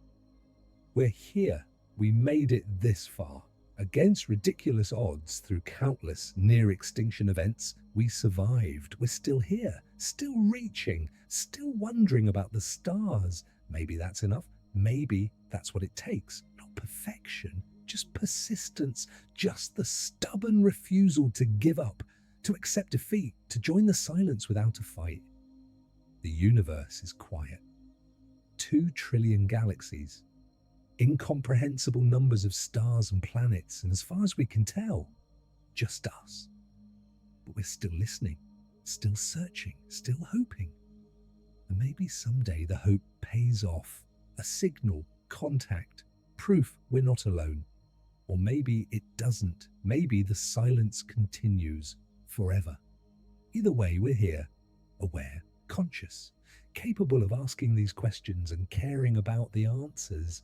We're here, we made it this far. Against ridiculous odds, through countless near-extinction events, we survived. We're still here, still reaching, still wondering about the stars. Maybe that's enough. Maybe that's what it takes. Not perfection, just persistence, just the stubborn refusal to give up, to accept defeat, to join the silence without a fight. The universe is quiet. 2 trillion galaxies. Incomprehensible numbers of stars and planets, and as far as we can tell, just us. But we're still listening, still searching, still hoping. And maybe someday the hope pays off. A signal, contact, proof we're not alone. Or maybe it doesn't. Maybe the silence continues forever. Either way, we're here, aware, conscious, capable of asking these questions and caring about the answers.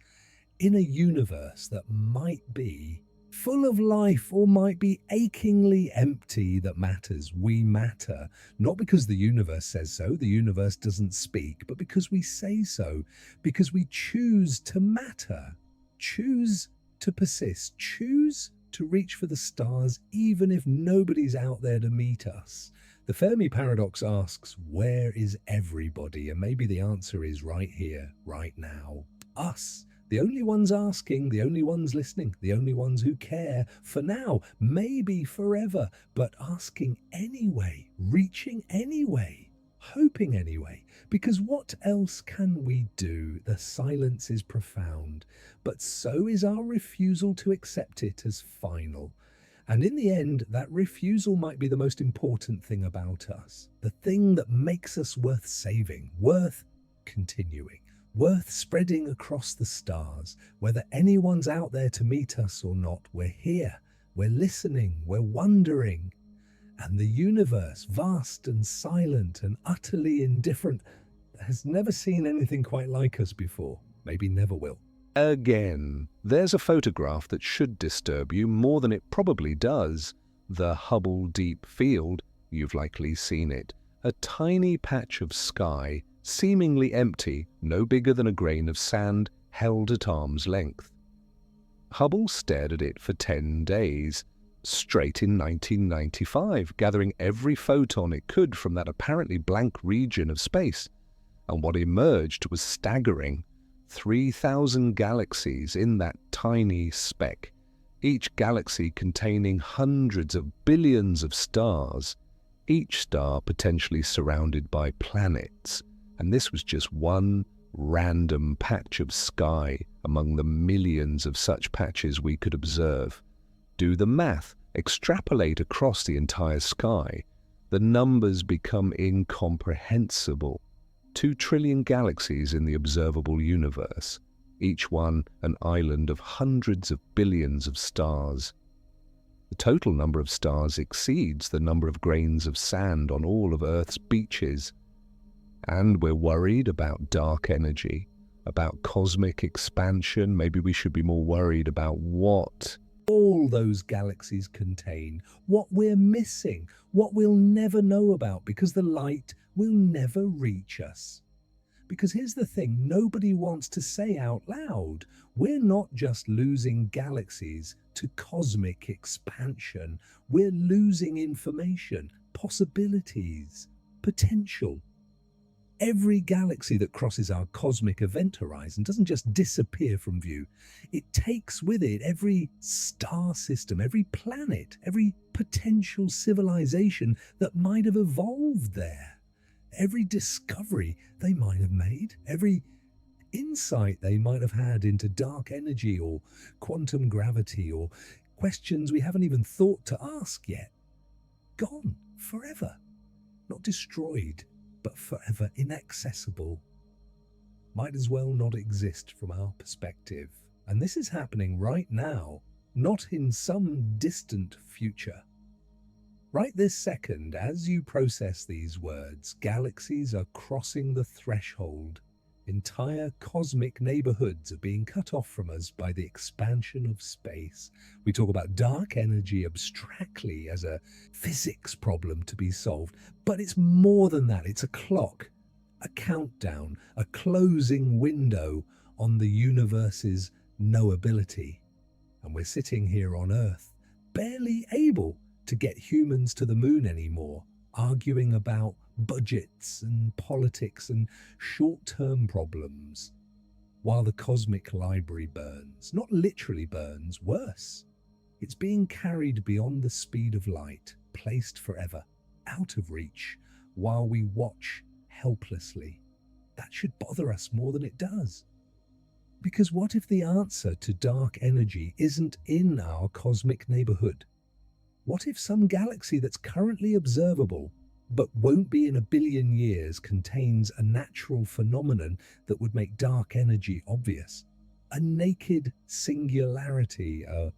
in a universe that might be full of life or might be achingly empty that matters. We matter, not because the universe says so, the universe doesn't speak, but because we say so, because we choose to matter, choose to persist, choose to reach for the stars even if nobody's out there to meet us. The Fermi paradox asks, where is everybody? And maybe the answer is right here, right now. Us. The only ones asking, the only ones listening, the only ones who care for now, maybe forever, but asking anyway, reaching anyway, hoping anyway. Because what else can we do? The silence is profound, but so is our refusal to accept it as final. And in the end, that refusal might be the most important thing about us, the thing that makes us worth saving, worth continuing, worth spreading across the stars. Whether anyone's out there to meet us or not, we're here, we're listening, we're wondering. And the universe, vast and silent and utterly indifferent, has never seen anything quite like us before, maybe never will. Again, there's a photograph that should disturb you more than it probably does. The Hubble Deep Field, you've likely seen it. A tiny patch of sky, seemingly empty, no bigger than a grain of sand, held at arm's length. Hubble stared at it for 10 days, straight in 1995, gathering every photon it could from that apparently blank region of space. And what emerged was staggering. 3,000 galaxies in that tiny speck, each galaxy containing hundreds of billions of stars, each star potentially surrounded by planets. And this was just one random patch of sky among the millions of such patches we could observe. Do the math, extrapolate across the entire sky. The numbers become incomprehensible. 2 trillion galaxies in the observable universe, each one an island of hundreds of billions of stars. The total number of stars exceeds the number of grains of sand on all of Earth's beaches. And we're worried about dark energy, about cosmic expansion. Maybe we should be more worried about what all those galaxies contain, what we're missing, what we'll never know about because the light will never reach us. Because here's the thing, nobody wants to say out loud, we're not just losing galaxies to cosmic expansion, we're losing information, possibilities, potential. Every galaxy that crosses our cosmic event horizon doesn't just disappear from view. It takes with it every star system, every planet, every potential civilization that might have evolved there. Every discovery they might have made, every insight they might have had into dark energy or quantum gravity or questions we haven't even thought to ask yet. Gone forever. Not destroyed, but forever inaccessible. Might as well not exist from our perspective. And this is happening right now, not in some distant future. Right this second, as you process these words, galaxies are crossing the threshold. Entire cosmic neighborhoods are being cut off from us by the expansion of space. We talk about dark energy abstractly as a physics problem to be solved, but it's more than that. It's a clock, a countdown, a closing window on the universe's knowability. And we're sitting here on Earth, barely able to get humans to the moon anymore, arguing about budgets and politics and short-term problems, while the cosmic library burns. Not literally burns, worse. It's being carried beyond the speed of light, placed forever, out of reach, while we watch helplessly. That should bother us more than it does. Because what if the answer to dark energy isn't in our cosmic neighborhood? What if some galaxy that's currently observable but won't be in a billion years contains a natural phenomenon that would make dark energy obvious? A naked singularity, a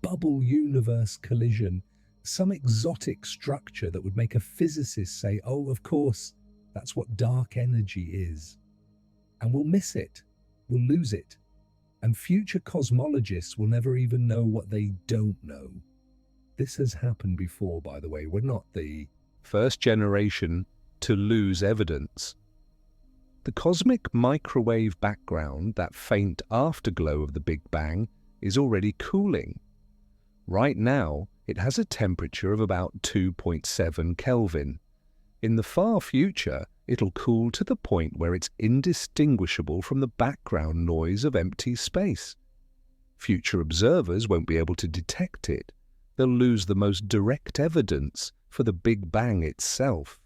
bubble universe collision, some exotic structure that would make a physicist say, oh, of course, that's what dark energy is. And we'll miss it, we'll lose it. And future cosmologists will never even know what they don't know. This has happened before, by the way. We're not the first generation to lose evidence. The cosmic microwave background, that faint afterglow of the Big Bang, is already cooling. Right now, it has a temperature of about 2.7 Kelvin. In the far future, it'll cool to the point where it's indistinguishable from the background noise of empty space. Future observers won't be able to detect it. They'll lose the most direct evidence for the Big Bang itself.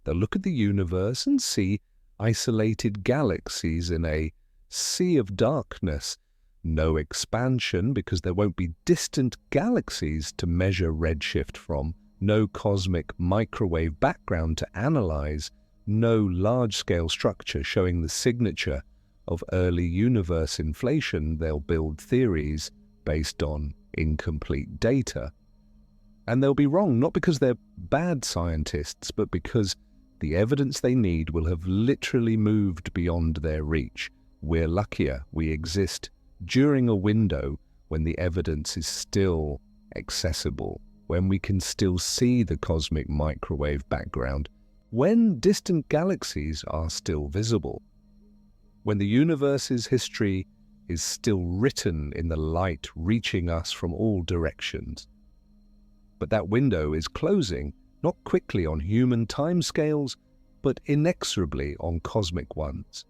They'll look at the universe and see isolated galaxies in a sea of darkness. No expansion because there won't be distant galaxies to measure redshift from. No cosmic microwave background to analyze. No large-scale structure showing the signature of early universe inflation. They'll build theories based on incomplete data. And they'll be wrong, not because they're bad scientists, but because the evidence they need will have literally moved beyond their reach. We're luckier we exist during a window when the evidence is still accessible, when we can still see the cosmic microwave background, when distant galaxies are still visible, when the universe's history is still written in the light reaching us from all directions. But that window is closing, not quickly on human timescales, but inexorably on cosmic ones.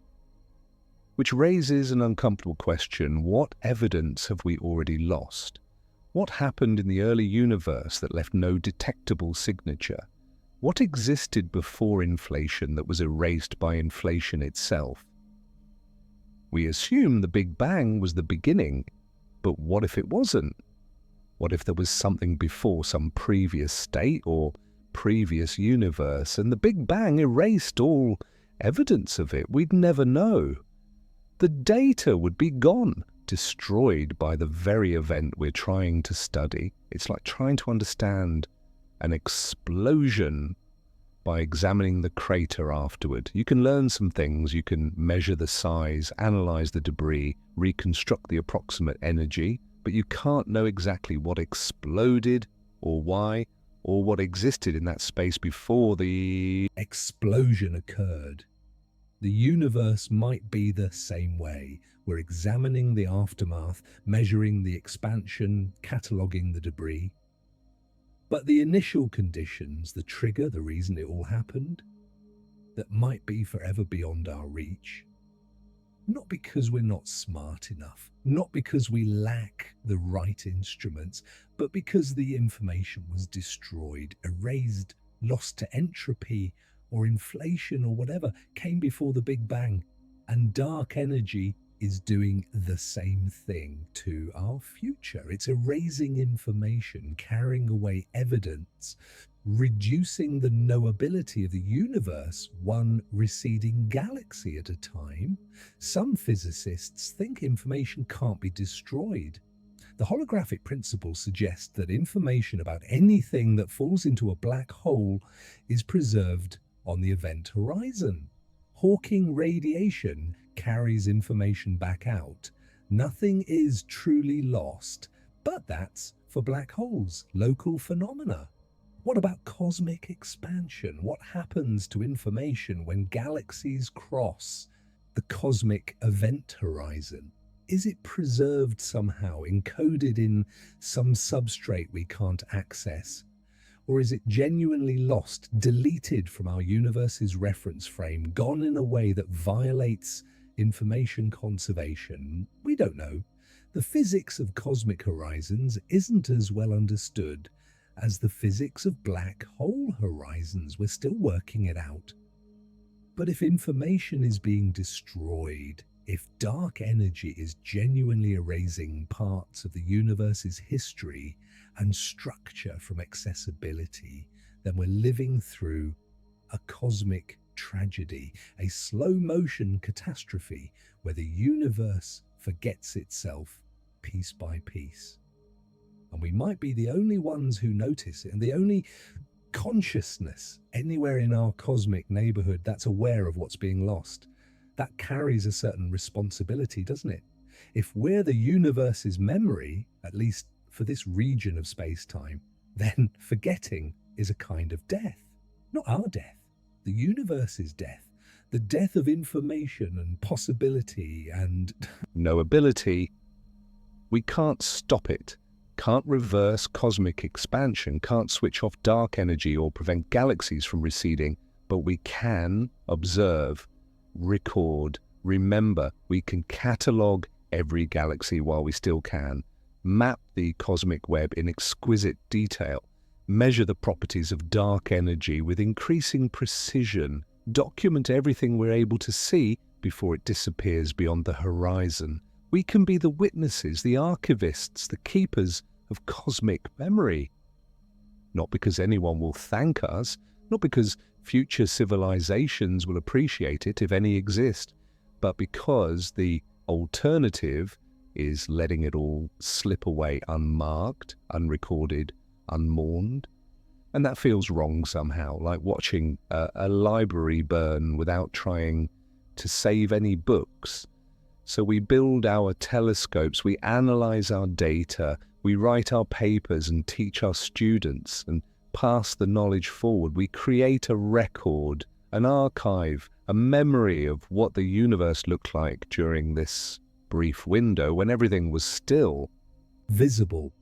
Which raises an uncomfortable question: what evidence have we already lost? What happened in the early universe that left no detectable signature? What existed before inflation that was erased by inflation itself? We assume the Big Bang was the beginning, but what if it wasn't? What if there was something before, some previous state or previous universe, and the Big Bang erased all evidence of it? We'd never know. The data would be gone, destroyed by the very event we're trying to study. It's like trying to understand an explosion by examining the crater afterward. You can learn some things. You can measure the size, analyze the debris, reconstruct the approximate energy, but you can't know exactly what exploded or why, or what existed in that space before the explosion occurred. The universe might be the same way. We're examining the aftermath, measuring the expansion, cataloguing the debris. But the initial conditions, the trigger, the reason it all happened, that might be forever beyond our reach. Not because we're not smart enough, not because we lack the right instruments, but because the information was destroyed, erased, lost to entropy or inflation or whatever came before the Big Bang. And dark energy is doing the same thing to our future. It's erasing information, carrying away evidence, reducing the knowability of the universe, one receding galaxy at a time. Some physicists think information can't be destroyed. The holographic principle suggests that information about anything that falls into a black hole is preserved on the event horizon. Hawking radiation carries information back out. Nothing is truly lost, but that's for black holes, local phenomena. What about cosmic expansion? What happens to information when galaxies cross the cosmic event horizon? Is it preserved somehow, encoded in some substrate we can't access? Or is it genuinely lost, deleted from our universe's reference frame, gone in a way that violates information conservation? We don't know. The physics of cosmic horizons isn't as well understood as the physics of black hole horizons. We're still working it out. But if information is being destroyed, if dark energy is genuinely erasing parts of the universe's history and structure from accessibility, then we're living through a cosmic tragedy, a slow-motion catastrophe where the universe forgets itself piece by piece. And we might be the only ones who notice it, and the only consciousness anywhere in our cosmic neighborhood that's aware of what's being lost. That carries a certain responsibility, doesn't it? If we're the universe's memory, at least for this region of space-time, then forgetting is a kind of death. Not our death, the universe's death. The death of information and possibility and knowability. We can't stop it, can't reverse cosmic expansion, can't switch off dark energy or prevent galaxies from receding, but we can observe, record, remember. We can catalogue every galaxy while we still can, map the cosmic web in exquisite detail, measure the properties of dark energy with increasing precision, document everything we're able to see before it disappears beyond the horizon. We can be the witnesses, the archivists, the keepers of cosmic memory. Not because anyone will thank us, not because future civilizations will appreciate it, if any exist, but because the alternative is letting it all slip away unmarked, unrecorded, unmourned. And that feels wrong somehow, like watching a library burn without trying to save any books. So we build our telescopes, we analyze our data, we write our papers and teach our students and pass the knowledge forward. We create a record, an archive, a memory of what the universe looked like during this brief window when everything was still. visible.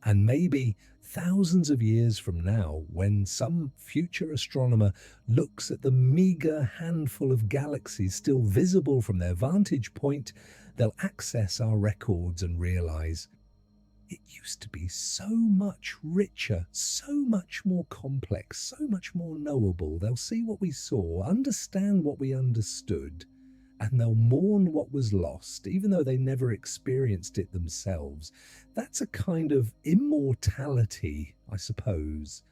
And maybe thousands of years from now, when some future astronomer looks at the meager handful of galaxies still visible from their vantage point, they'll access our records and realize it used to be so much richer, so much more complex, so much more knowable. They'll see what we saw, understand what we understood, and they'll mourn what was lost, even though they never experienced it themselves. That's a kind of immortality, I suppose.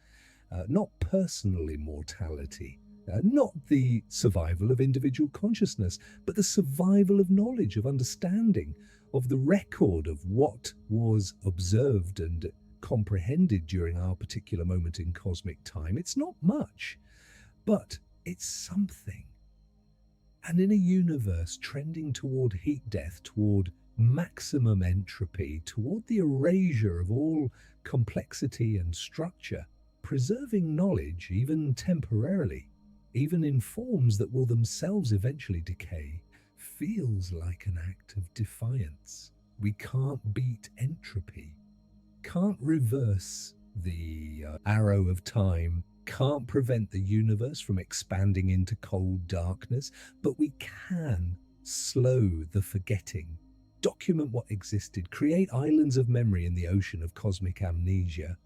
Not personal immortality, not the survival of individual consciousness, but the survival of knowledge, of understanding, of the record of what was observed and comprehended during our particular moment in cosmic time. It's not much, but it's something. And in a universe trending toward heat death, toward maximum entropy, toward the erasure of all complexity and structure, preserving knowledge, even temporarily, even in forms that will themselves eventually decay, feels like an act of defiance. We can't beat entropy, can't reverse the arrow of time, can't prevent the universe from expanding into cold darkness, but we can slow the forgetting, document what existed, create islands of memory in the ocean of cosmic amnesia.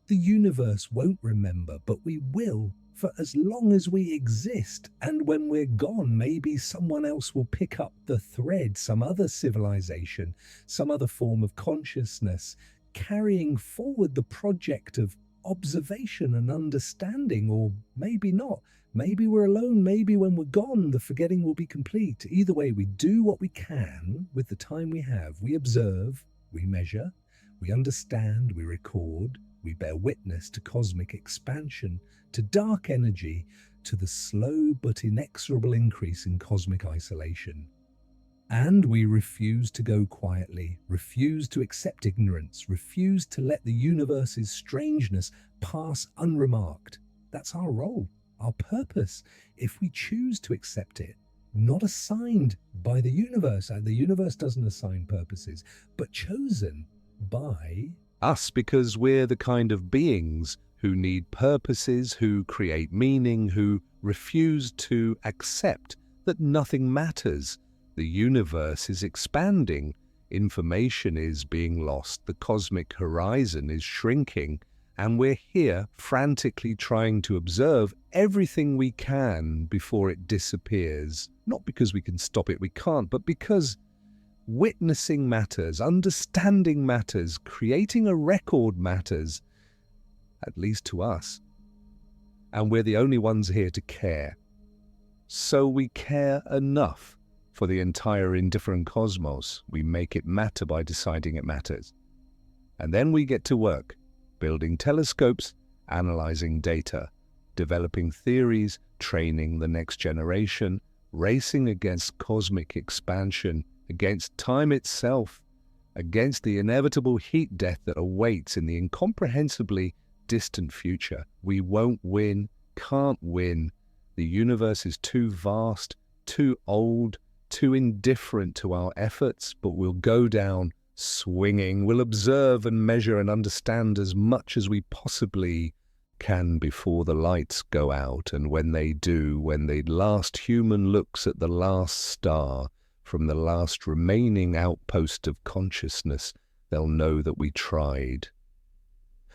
The universe won't remember, but we will for as long as we exist. And when we're gone, maybe someone else will pick up the thread, some other civilization, some other form of consciousness, carrying forward the project of observation and understanding, or maybe not. Maybe we're alone, maybe when we're gone, the forgetting will be complete. Either way, we do what we can with the time we have. We observe, we measure, we understand, we record, we bear witness to cosmic expansion, to dark energy, to the slow but inexorable increase in cosmic isolation. And we refuse to go quietly, refuse to accept ignorance, refuse to let the universe's strangeness pass unremarked. That's our role, our purpose, if we choose to accept it. Not assigned by the universe, and the universe doesn't assign purposes, but chosen by us, because we're the kind of beings who need purposes, who create meaning, who refuse to accept that nothing matters. The universe is expanding, information is being lost, the cosmic horizon is shrinking, and we're here frantically trying to observe everything we can before it disappears. Not because we can stop it, we can't, but because witnessing matters, understanding matters, creating a record matters, at least to us. And we're the only ones here to care. So we care enough for the entire indifferent cosmos. We make it matter by deciding it matters. And then we get to work, building telescopes, analyzing data, developing theories, training the next generation, racing against cosmic expansion, against time itself, against the inevitable heat death that awaits in the incomprehensibly distant future. We won't win, can't win. The universe is too vast, too old, too indifferent to our efforts, but we'll go down swinging. We'll observe and measure and understand as much as we possibly can before the lights go out. And when they do, when the last human looks at the last star from the last remaining outpost of consciousness, they'll know that we tried,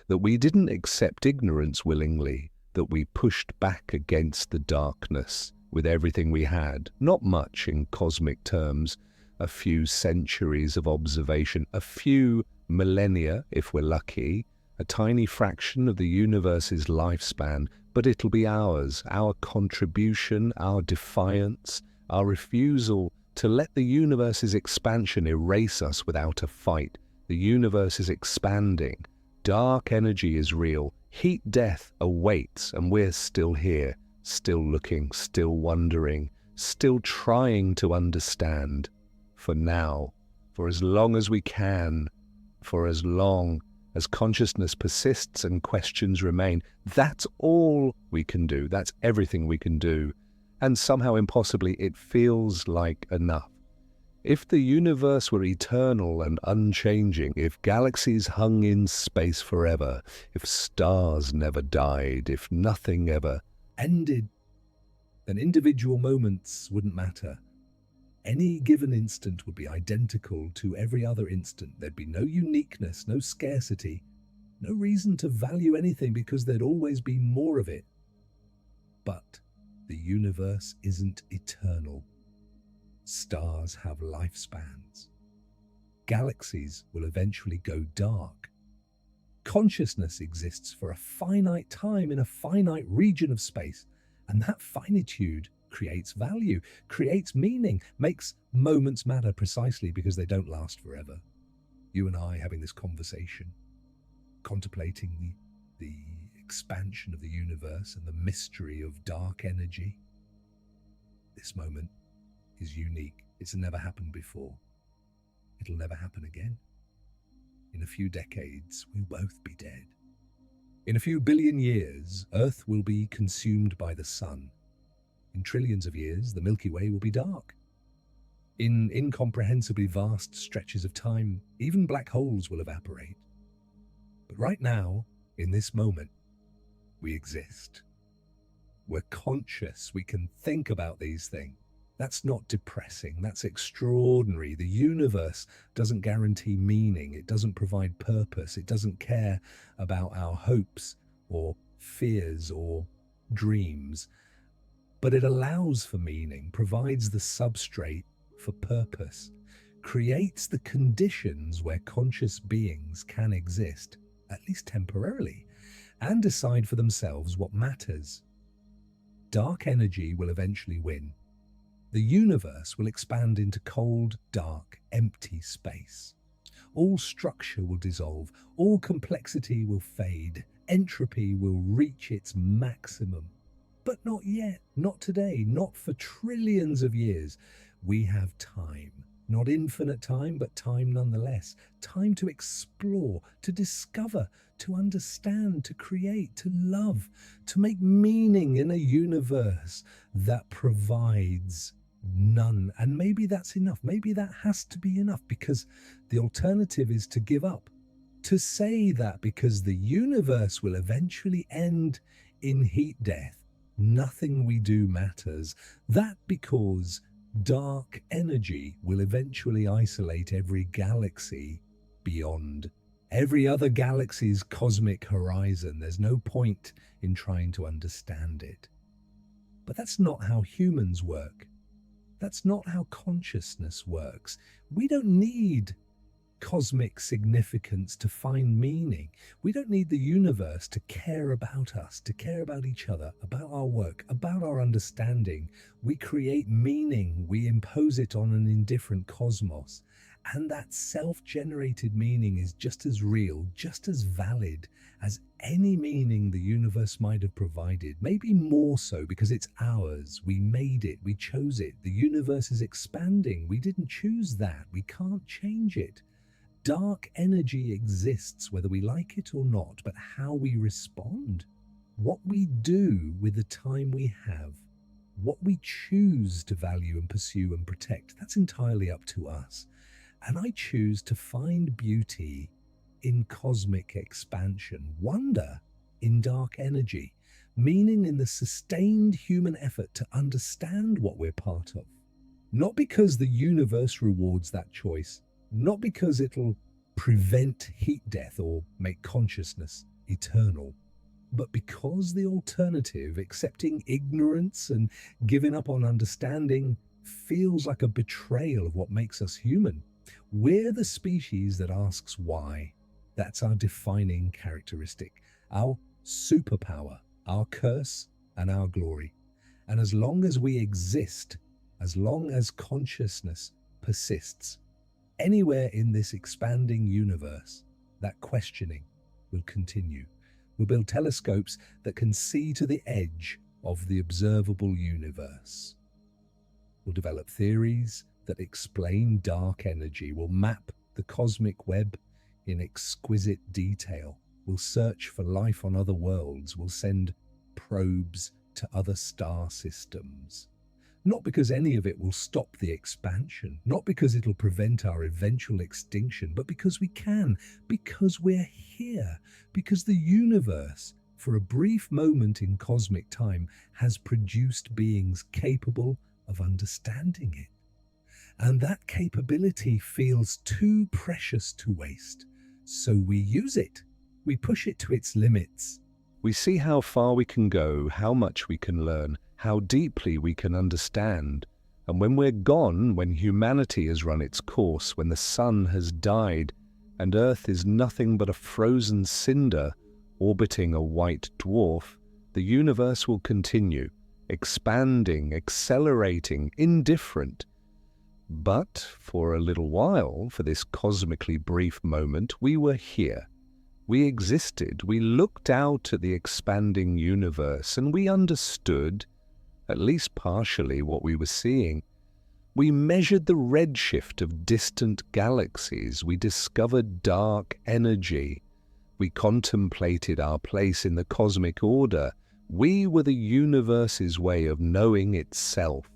that we didn't accept ignorance willingly, that we pushed back against the darkness with everything we had. Not much in cosmic terms, a few centuries of observation, a few millennia, if we're lucky, a tiny fraction of the universe's lifespan, but it'll be ours, our contribution, our defiance, our refusal to let the universe's expansion erase us without a fight. The universe is expanding. Dark energy is real. Heat death awaits, and we're still here, still looking, still wondering, still trying to understand. For now, for as long as we can, for as long as consciousness persists and questions remain, that's all we can do. That's everything we can do. And somehow impossibly, it feels like enough. If the universe were eternal and unchanging, if galaxies hung in space forever, if stars never died, if nothing ever ended, then individual moments wouldn't matter. Any given instant would be identical to every other instant. There'd be no uniqueness, no scarcity, no reason to value anything because there'd always be more of it. But the universe isn't eternal. Stars have lifespans. Galaxies will eventually go dark. Consciousness exists for a finite time in a finite region of space, and that finitude creates value, creates meaning, makes moments matter precisely because they don't last forever. You and I having this conversation, contemplating the expansion of the universe and the mystery of dark energy. This moment is unique. It's never happened before. It'll never happen again. In a few decades, we'll both be dead. In a few billion years, Earth will be consumed by the sun. In trillions of years, the Milky Way will be dark. In incomprehensibly vast stretches of time, even black holes will evaporate. But right now, in this moment, we exist. We're conscious. We can think about these things. That's not depressing. That's extraordinary. The universe doesn't guarantee meaning. It doesn't provide purpose. It doesn't care about our hopes or fears or dreams. But it allows for meaning, provides the substrate for purpose, creates the conditions where conscious beings can exist, at least temporarily, and decide for themselves what matters. Dark energy will eventually win. The universe will expand into cold, dark, empty space. All structure will dissolve, all complexity will fade, entropy will reach its maximum. But not yet, not today, not for trillions of years. We have time. Not infinite time, but time nonetheless. Time to explore, to discover, to understand, to create, to love, to make meaning in a universe that provides none. And maybe that's enough. Maybe that has to be enough, because the alternative is to give up. To say that because the universe will eventually end in heat death. Nothing we do matters. That because dark energy will eventually isolate every galaxy beyond every other galaxy's cosmic horizon. There's no point in trying to understand it. But that's not how humans work. That's not how consciousness works. We don't need cosmic significance to find meaning. We don't need the universe to care about us, to care about each other, about our work, about our understanding. We create meaning. We impose it on an indifferent cosmos. And that self-generated meaning is just as real, just as valid as any meaning the universe might have provided. Maybe more so because it's ours. We made it. We chose it. The universe is expanding. We didn't choose that. We can't change it. Dark energy exists whether we like it or not, but how we respond, what we do with the time we have, what we choose to value and pursue and protect, that's entirely up to us. And I choose to find beauty in cosmic expansion, wonder in dark energy, meaning in the sustained human effort to understand what we're part of. Not because the universe rewards that choice, not because it'll prevent heat death or make consciousness eternal, but because the alternative, accepting ignorance and giving up on understanding, feels like a betrayal of what makes us human. We're the species that asks why. That's our defining characteristic, our superpower, our curse and our glory. And as long as we exist, as long as consciousness persists, anywhere in this expanding universe, that questioning will continue. We'll build telescopes that can see to the edge of the observable universe. We'll develop theories that explain dark energy. We'll map the cosmic web in exquisite detail. We'll search for life on other worlds. We'll send probes to other star systems. Not because any of it will stop the expansion, not because it'll prevent our eventual extinction, but because we can, because we're here, because the universe, for a brief moment in cosmic time, has produced beings capable of understanding it. And that capability feels too precious to waste. So we use it. We push it to its limits. We see how far we can go, how much we can learn, how deeply we can understand. And when we're gone, when humanity has run its course, when the sun has died, and Earth is nothing but a frozen cinder orbiting a white dwarf, the universe will continue, expanding, accelerating, indifferent. But for a little while, for this cosmically brief moment, we were here. We existed, we looked out at the expanding universe, and we understood, at least partially, what we were seeing. We measured the redshift of distant galaxies, we discovered dark energy, we contemplated our place in the cosmic order. We were the universe's way of knowing itself.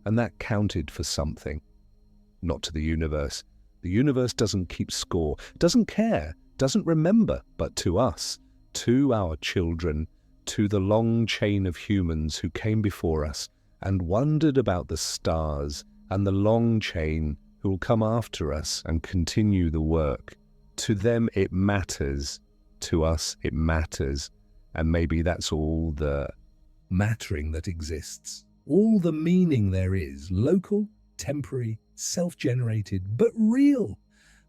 And that counted for something. Not to the universe. The universe doesn't keep score, doesn't care, doesn't remember, but to us, to our children, to the long chain of humans who came before us and wondered about the stars, and the long chain who will come after us and continue the work. To them it matters, to us it matters, and maybe that's all the mattering that exists. All the meaning there is, local, temporary, self-generated, but real.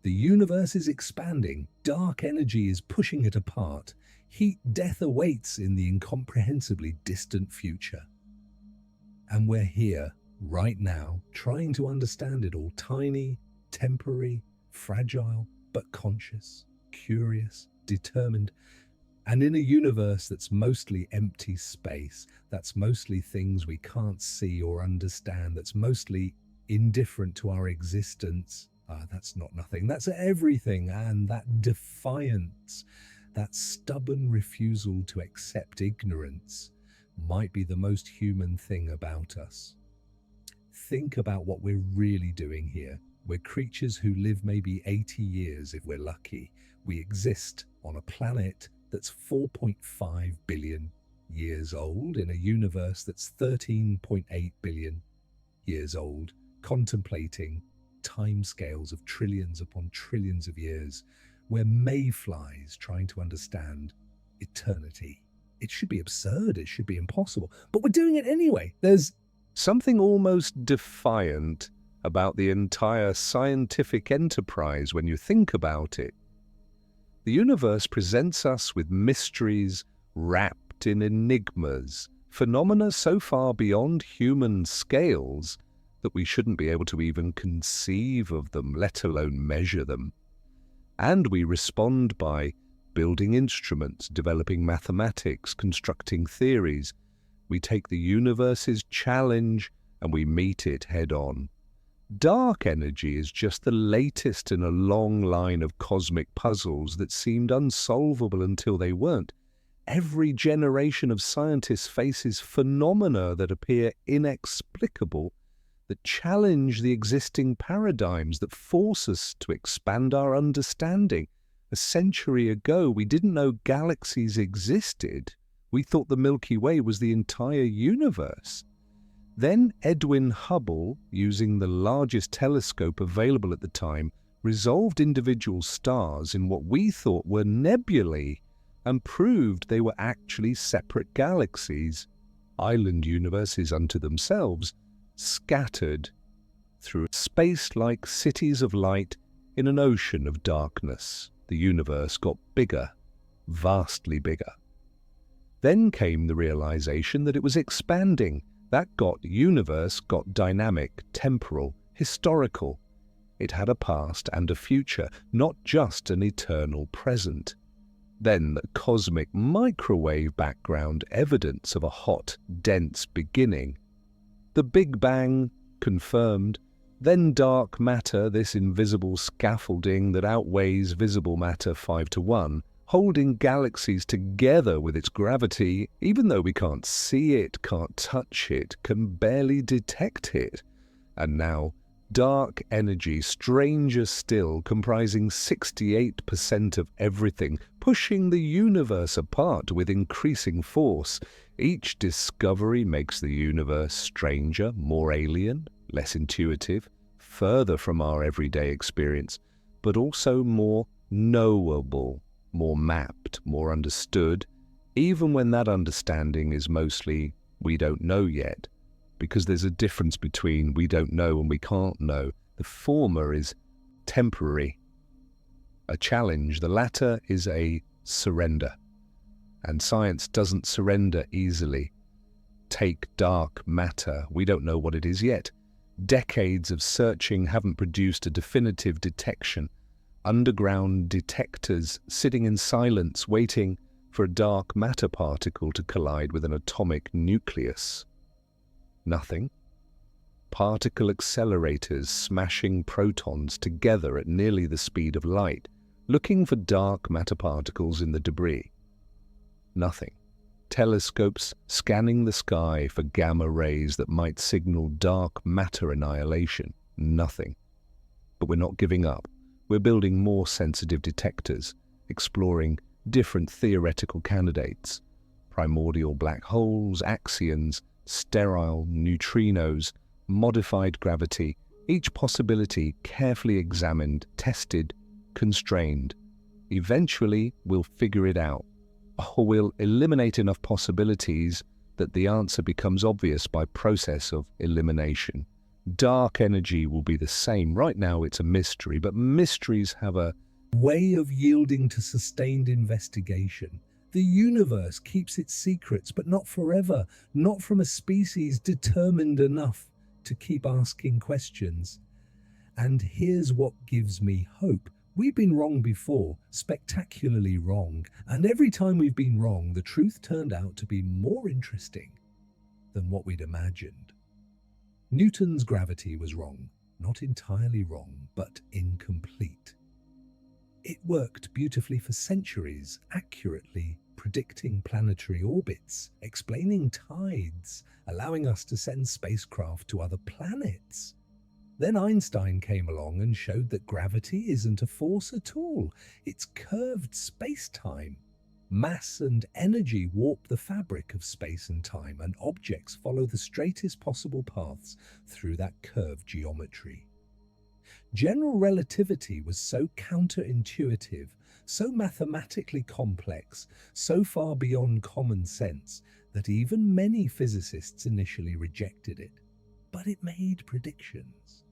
The universe is expanding, dark energy is pushing it apart, heat death awaits in the incomprehensibly distant future. And we're here, right now, trying to understand it all, tiny, temporary, fragile, but conscious, curious, determined, and in a universe that's mostly empty space, that's mostly things we can't see or understand, that's mostly indifferent to our existence. That's not nothing, that's everything. And that defiance, that stubborn refusal to accept ignorance might be the most human thing about us. Think about what we're really doing here. We're creatures who live maybe 80 years if we're lucky. We exist on a planet that's 4.5 billion years old in a universe that's 13.8 billion years old, contemplating timescales of trillions upon trillions of years. We're mayflies trying to understand eternity. It should be absurd, it should be impossible, but we're doing it anyway. There's something almost defiant about the entire scientific enterprise when you think about it. The universe presents us with mysteries wrapped in enigmas, phenomena so far beyond human scales that we shouldn't be able to even conceive of them, let alone measure them. And we respond by building instruments, developing mathematics, constructing theories. We take the universe's challenge and we meet it head-on. Dark energy is just the latest in a long line of cosmic puzzles that seemed unsolvable until they weren't. Every generation of scientists faces phenomena that appear inexplicable, that challenge the existing paradigms, that force us to expand our understanding. A century ago, we didn't know galaxies existed. We thought the Milky Way was the entire universe. Then Edwin Hubble, using the largest telescope available at the time, resolved individual stars in what we thought were nebulae and proved they were actually separate galaxies, island universes unto themselves, scattered through space like cities of light in an ocean of darkness. The universe got bigger, vastly bigger. Then came the realization that it was expanding. That universe got dynamic, temporal, historical. It had a past and a future, not just an eternal present. Then the cosmic microwave background, evidence of a hot, dense beginning. The Big Bang confirmed. Then dark matter, this invisible scaffolding that outweighs visible matter 5-1, holding galaxies together with its gravity, even though we can't see it, can't touch it, can barely detect it. And now, dark energy, stranger still, comprising 68% of everything, pushing the universe apart with increasing force. Each discovery makes the universe stranger, more alien, less intuitive, further from our everyday experience, but also more knowable, more mapped, more understood, even when that understanding is mostly we don't know yet, because there's a difference between we don't know and we can't know. The former is temporary, a challenge. The latter is a surrender. And science doesn't surrender easily. Take dark matter. We don't know what it is yet. Decades of searching haven't produced a definitive detection. Underground detectors sitting in silence, waiting for a dark matter particle to collide with an atomic nucleus. Nothing. Particle accelerators smashing protons together at nearly the speed of light, looking for dark matter particles in the debris. Nothing. Telescopes scanning the sky for gamma rays that might signal dark matter annihilation. Nothing. But we're not giving up. We're building more sensitive detectors, exploring different theoretical candidates. Primordial black holes, axions, sterile neutrinos, modified gravity, each possibility carefully examined, tested, constrained. Eventually, we'll figure it out, or we'll eliminate enough possibilities that the answer becomes obvious by process of elimination. Dark energy will be the same. Right now, it's a mystery, but mysteries have a way of yielding to sustained investigation. The universe keeps its secrets, but not forever, not from a species determined enough to keep asking questions. And here's what gives me hope. We've been wrong before, spectacularly wrong, and every time we've been wrong, the truth turned out to be more interesting than what we'd imagined. Newton's gravity was wrong, not entirely wrong, but incomplete. It worked beautifully for centuries, accurately predicting planetary orbits, explaining tides, allowing us to send spacecraft to other planets. Then Einstein came along and showed that gravity isn't a force at all. It's curved space-time. Mass and energy warp the fabric of space and time, and objects follow the straightest possible paths through that curved geometry. General relativity was so counterintuitive, so mathematically complex, so far beyond common sense, that even many physicists initially rejected it. But it made predictions.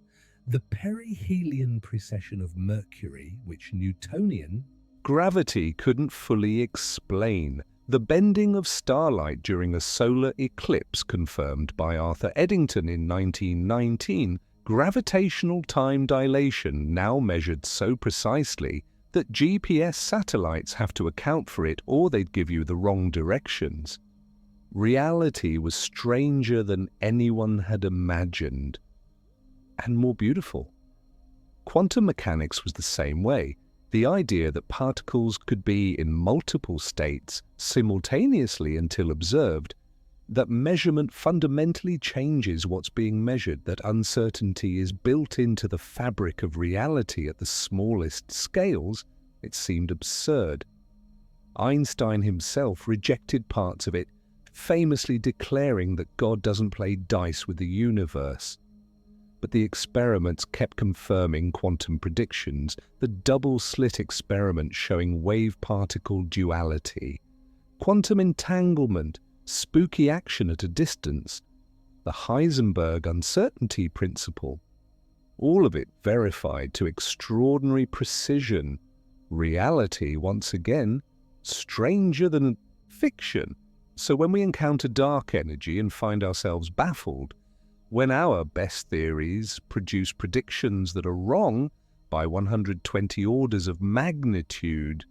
The perihelion precession of Mercury, which Newtonian gravity couldn't fully explain. The bending of starlight during a solar eclipse confirmed by Arthur Eddington in 1919, gravitational time dilation now measured so precisely that GPS satellites have to account for it or they'd give you the wrong directions. Reality was stranger than anyone had imagined, and more beautiful. Quantum mechanics was the same way. The idea that particles could be in multiple states simultaneously until observed, that measurement fundamentally changes what's being measured, that uncertainty is built into the fabric of reality at the smallest scales, it seemed absurd. Einstein himself rejected parts of it, famously declaring that God doesn't play dice with the universe. But the experiments kept confirming quantum predictions, the double-slit experiment showing wave-particle duality, quantum entanglement, spooky action at a distance, the Heisenberg uncertainty principle, all of it verified to extraordinary precision. Reality, once again, stranger than fiction. So when we encounter dark energy and find ourselves baffled, when our best theories produce predictions that are wrong by 120 orders of magnitude,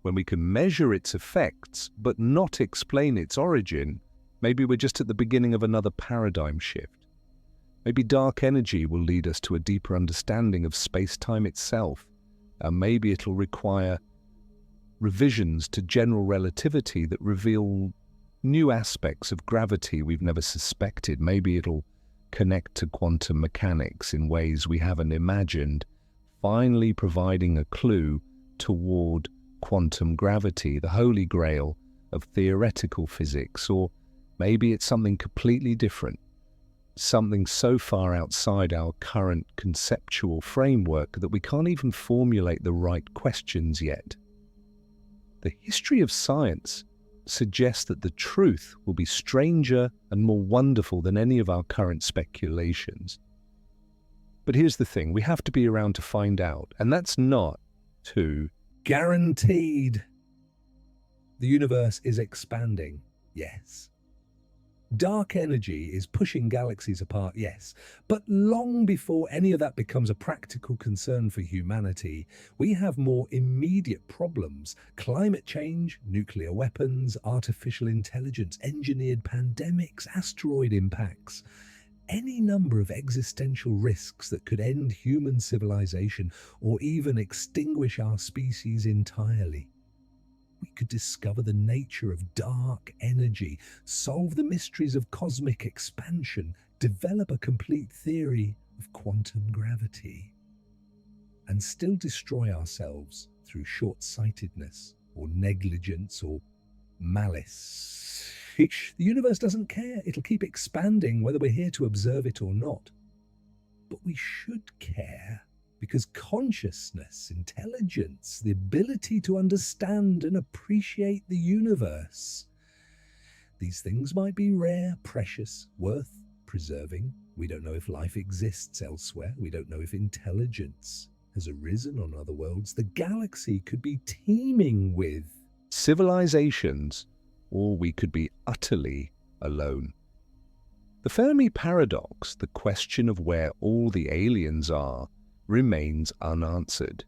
when we can measure its effects but not explain its origin, maybe we're just at the beginning of another paradigm shift. Maybe dark energy will lead us to a deeper understanding of space-time itself, and maybe it'll require revisions to general relativity that reveal new aspects of gravity we've never suspected. Maybe it'll connect to quantum mechanics in ways we haven't imagined, finally providing a clue toward quantum gravity, the holy grail of theoretical physics. Or maybe it's something completely different, something so far outside our current conceptual framework that we can't even formulate the right questions yet. The history of science suggests that the truth will be stranger and more wonderful than any of our current speculations. But here's the thing, we have to be around to find out, and that's not too Guaranteed. The universe is expanding, yes. Dark energy is pushing galaxies apart, yes. But long before any of that becomes a practical concern for humanity, we have more immediate problems. Climate change, nuclear weapons, artificial intelligence, engineered pandemics, asteroid impacts. Any number of existential risks that could end human civilization or even extinguish our species entirely. We could discover the nature of dark energy, solve the mysteries of cosmic expansion, develop a complete theory of quantum gravity, and still destroy ourselves through short-sightedness or negligence or malice. The universe doesn't care. It'll keep expanding whether we're here to observe it or not. But we should care, because consciousness, intelligence, the ability to understand and appreciate the universe, these things might be rare, precious, worth preserving. We don't know if life exists elsewhere. We don't know if intelligence has arisen on other worlds. The galaxy could be teeming with civilizations, or we could be utterly alone. The Fermi paradox, the question of where all the aliens are, remains unanswered.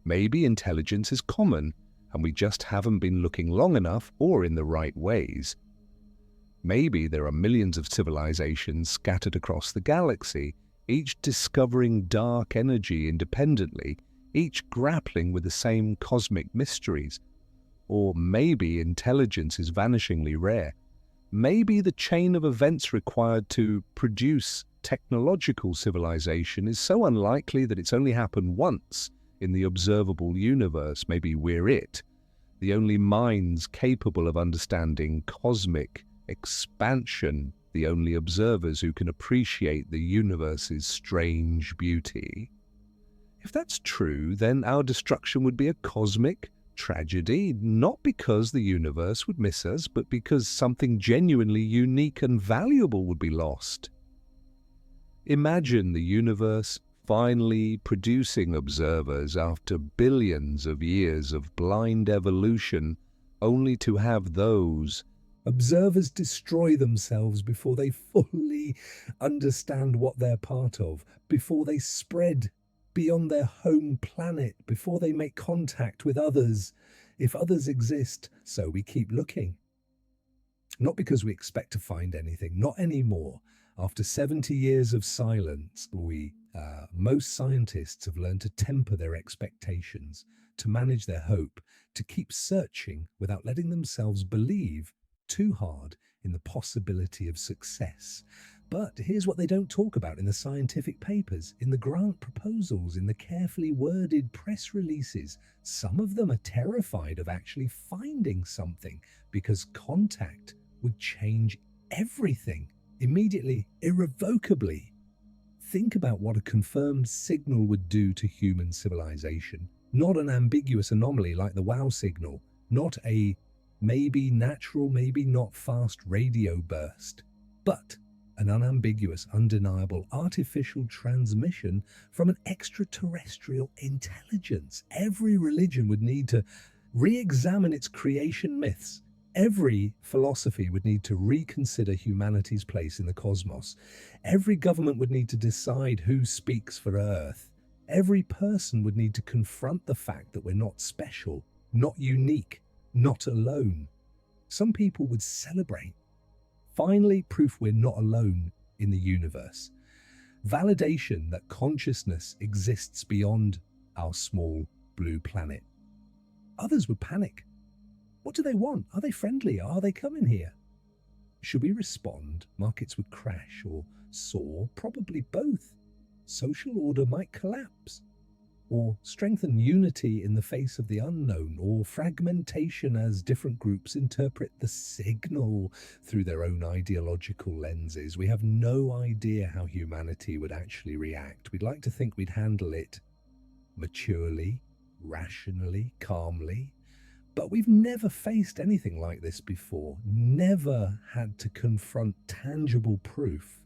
Maybe intelligence is common, and we just haven't been looking long enough or in the right ways. Maybe there are millions of civilizations scattered across the galaxy, each discovering dark energy independently, each grappling with the same cosmic mysteries. Or maybe intelligence is vanishingly rare. Maybe the chain of events required to produce technological civilization is so unlikely that it's only happened once in the observable universe. Maybe we're it, the only minds capable of understanding cosmic expansion, the only observers who can appreciate the universe's strange beauty. If that's true, then our destruction would be a cosmic tragedy, not because the universe would miss us, but because something genuinely unique and valuable would be lost. Imagine the universe finally producing observers after billions of years of blind evolution, only to have those. Observers destroy themselves before they fully understand what they're part of, before they spread beyond their home planet, before they make contact with others. If others exist, so we keep looking. Not because we expect to find anything, not anymore. After 70 years of silence, most scientists have learned to temper their expectations, to manage their hope, to keep searching without letting themselves believe too hard in the possibility of success. But here's what they don't talk about in the scientific papers, in the grant proposals, in the carefully worded press releases. Some of them are terrified of actually finding something because contact would change everything immediately, irrevocably. Think about what a confirmed signal would do to human civilization. Not an ambiguous anomaly like the wow signal, not a maybe natural, maybe not fast radio burst, but an unambiguous, undeniable artificial transmission from an extraterrestrial intelligence. Every religion would need to re-examine its creation myths. Every philosophy would need to reconsider humanity's place in the cosmos. Every government would need to decide who speaks for Earth. Every person would need to confront the fact that we're not special, not unique, not alone. Some people would celebrate. Finally, proof we're not alone in the universe. Validation that consciousness exists beyond our small blue planet. Others would panic. What do they want? Are they friendly? Are they coming here? Should we respond? Markets would crash or soar, probably both. Social order might collapse, or strengthen unity in the face of the unknown, or fragmentation as different groups interpret the signal through their own ideological lenses. We have no idea how humanity would actually react. We'd like to think we'd handle it maturely, rationally, calmly, but we've never faced anything like this before, never had to confront tangible proof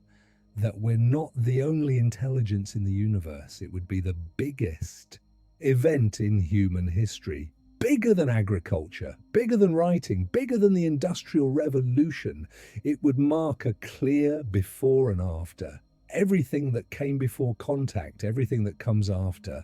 that we're not the only intelligence in the universe. It would be the biggest event in human history, bigger than agriculture, bigger than writing, bigger than the Industrial Revolution. It would mark a clear before and after. Everything that came before contact, everything that comes after.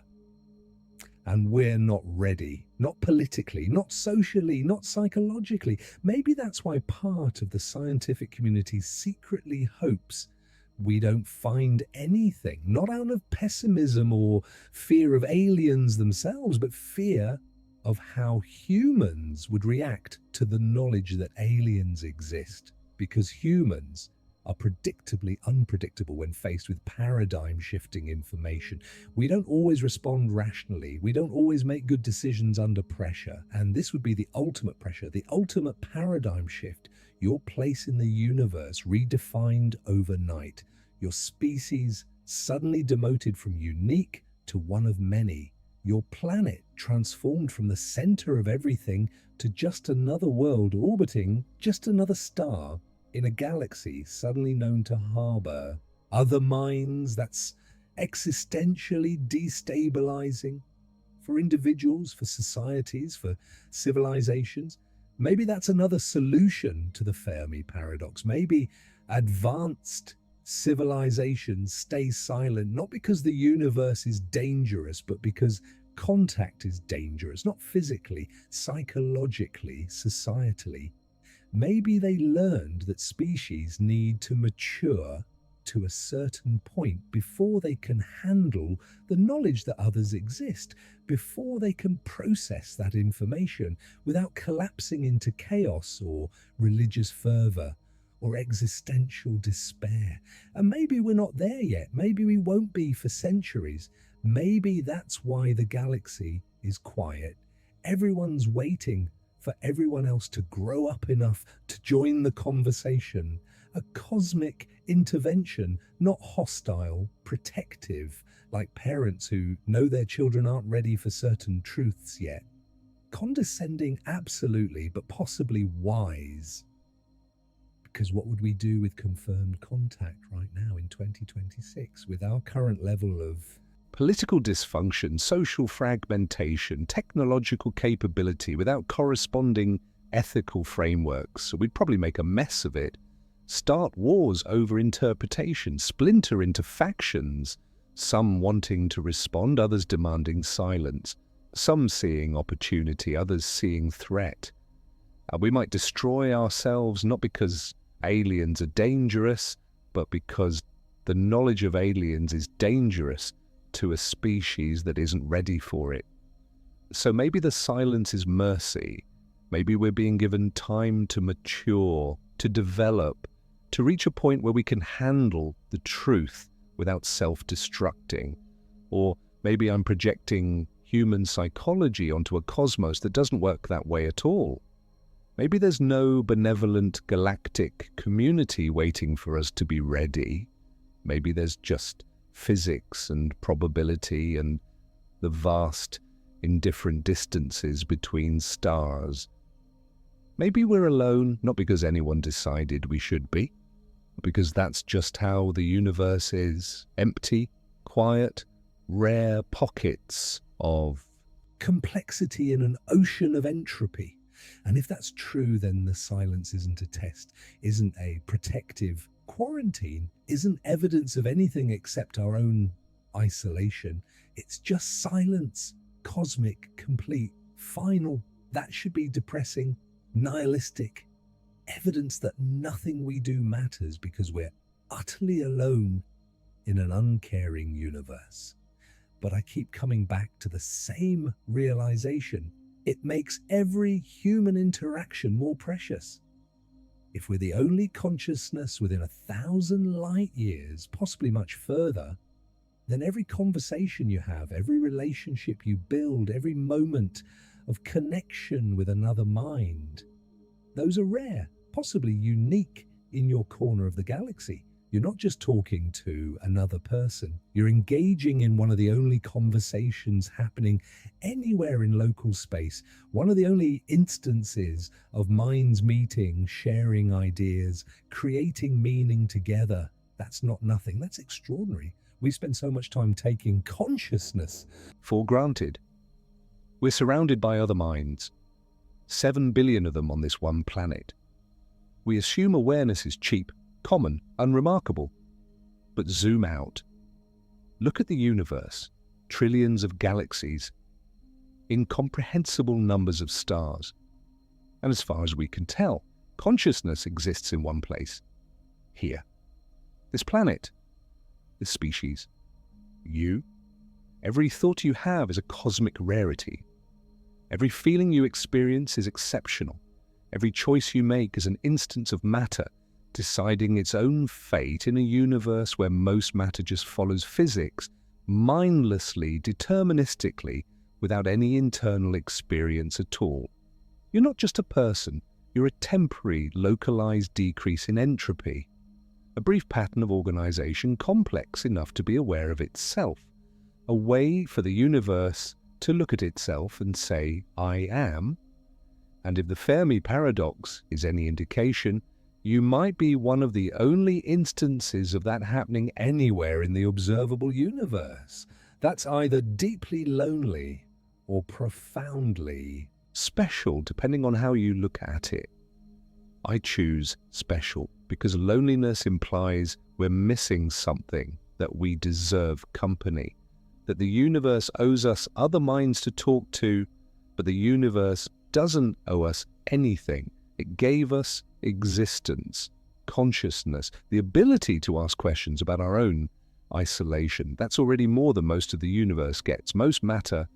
And we're not ready, not politically, not socially, not psychologically. Maybe that's why part of the scientific community secretly hopes we don't find anything, not out of pessimism or fear of aliens themselves, but fear of how humans would react to the knowledge that aliens exist, because humans are predictably unpredictable when faced with paradigm-shifting information. We don't always respond rationally. We don't always make good decisions under pressure. And this would be the ultimate pressure, the ultimate paradigm shift. Your place in the universe redefined overnight. Your species suddenly demoted from unique to one of many. Your planet transformed from the center of everything to just another world orbiting just another star in a galaxy suddenly known to harbor other minds. That's existentially destabilizing for individuals, for societies, for civilizations. Maybe that's another solution to the Fermi paradox. Maybe advanced civilizations stay silent, not because the universe is dangerous, but because contact is dangerous, not physically, psychologically, societally. Maybe they learned that species need to mature to a certain point before they can handle the knowledge that others exist, before they can process that information without collapsing into chaos or religious fervor or existential despair. And maybe we're not there yet. Maybe we won't be for centuries. Maybe that's why the galaxy is quiet. Everyone's waiting for everyone else to grow up enough to join the conversation. A cosmic intervention, not hostile, protective, like parents who know their children aren't ready for certain truths yet. Condescending, absolutely, but possibly wise. Because what would we do with confirmed contact right now in 2026 with our current level of political dysfunction, social fragmentation, technological capability without corresponding ethical frameworks, so we'd probably make a mess of it, start wars over interpretation, splinter into factions, some wanting to respond, others demanding silence, some seeing opportunity, others seeing threat. We might destroy ourselves not because aliens are dangerous, but because the knowledge of aliens is dangerous to a species that isn't ready for it. So maybe the silence is mercy. Maybe we're being given time to mature, to develop, to reach a point where we can handle the truth without self-destructing. Or maybe I'm projecting human psychology onto a cosmos that doesn't work that way at all. Maybe there's no benevolent galactic community waiting for us to be ready. Maybe there's just physics and probability and the vast, indifferent distances between stars. Maybe we're alone, not because anyone decided we should be, but because that's just how the universe is. Empty, quiet, rare pockets of complexity in an ocean of entropy. And if that's true, then the silence isn't a test, isn't a protective quarantine, isn't evidence of anything except our own isolation. It's just silence, cosmic, complete, final. That should be depressing, nihilistic, evidence that nothing we do matters because we're utterly alone in an uncaring universe. But I keep coming back to the same realization. It makes every human interaction more precious. If we're the only consciousness within 1,000 light years, possibly much further, then every conversation you have, every relationship you build, every moment of connection with another mind, those are rare, possibly unique in your corner of the galaxy. You're not just talking to another person, you're engaging in one of the only conversations happening anywhere in local space, one of the only instances of minds meeting, sharing ideas, creating meaning together. That's not nothing, that's extraordinary. We spend so much time taking consciousness for granted. We're surrounded by other minds, 7 billion of them on this one planet. We assume awareness is cheap, common, unremarkable. But zoom out. Look at the universe, trillions of galaxies, incomprehensible numbers of stars. And as far as we can tell, consciousness exists in one place. Here. This planet. This species. You. Every thought you have is a cosmic rarity. Every feeling you experience is exceptional. Every choice you make is an instance of matter deciding its own fate in a universe where most matter just follows physics, mindlessly, deterministically, without any internal experience at all. You're not just a person, you're a temporary, localized decrease in entropy, a brief pattern of organization complex enough to be aware of itself, a way for the universe to look at itself and say, I am. And if the Fermi paradox is any indication, you might be one of the only instances of that happening anywhere in the observable universe. That's either deeply lonely or profoundly special, depending on how you look at it. I choose special because loneliness implies we're missing something, that we deserve company, that the universe owes us other minds to talk to, but the universe doesn't owe us anything. It gave us existence, consciousness, the ability to ask questions about our own isolation. That's already more than most of the universe gets. Most matter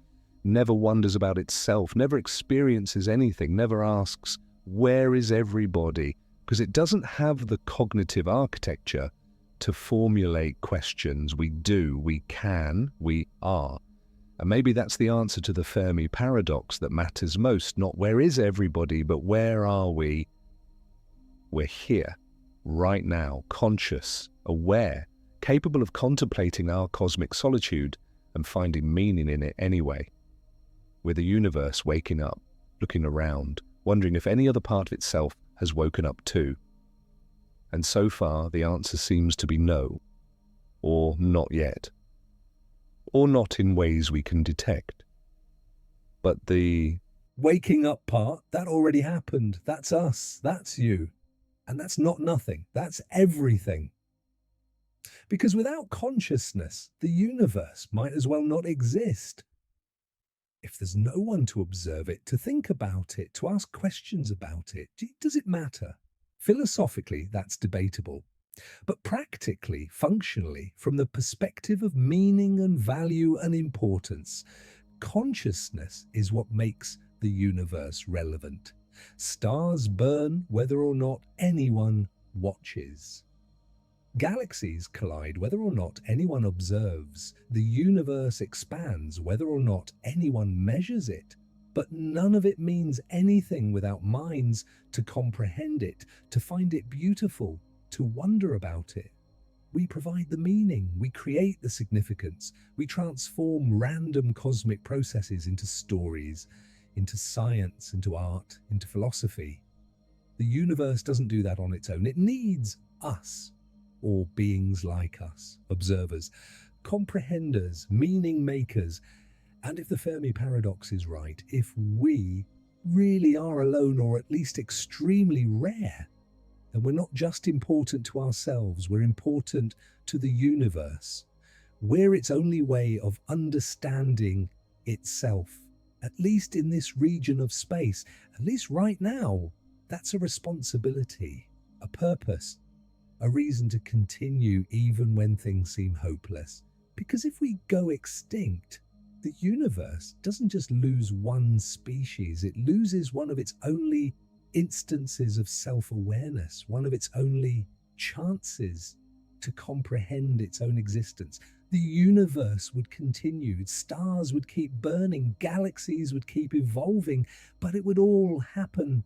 never wonders about itself, never experiences anything, never asks, where is everybody? Because it doesn't have the cognitive architecture to formulate questions. We do, we can, we are. And maybe that's the answer to the Fermi paradox that matters most. Not where is everybody, but where are we? We're here, right now, conscious, aware, capable of contemplating our cosmic solitude and finding meaning in it anyway. We're the universe waking up, looking around, wondering if any other part of itself has woken up too. And so far, the answer seems to be no, or not yet, or not in ways we can detect. But the Waking up part, that already happened. That's us. That's you. And that's not nothing. That's everything. Because without consciousness, the universe might as well not exist. If there's no one to observe it, to think about it, to ask questions about it, does it matter? Philosophically, that's debatable. But practically, functionally, from the perspective of meaning and value and importance, consciousness is what makes the universe relevant. Stars burn whether or not anyone watches. Galaxies collide whether or not anyone observes. The universe expands whether or not anyone measures it. But none of it means anything without minds to comprehend it, to find it beautiful, to wonder about it. We provide the meaning, we create the significance, we transform random cosmic processes into stories, into science, into art, into philosophy. The universe doesn't do that on its own. It needs us, or beings like us, observers, comprehenders, meaning makers. And if the Fermi paradox is right, if we really are alone, or at least extremely rare, then we're not just important to ourselves, we're important to the universe. We're its only way of understanding itself, at least in this region of space, at least right now. That's a responsibility, a purpose, a reason to continue even when things seem hopeless. Because if we go extinct, the universe doesn't just lose one species, it loses one of its only instances of self-awareness, one of its only chances to comprehend its own existence. The universe would continue, stars would keep burning, galaxies would keep evolving, but it would all happen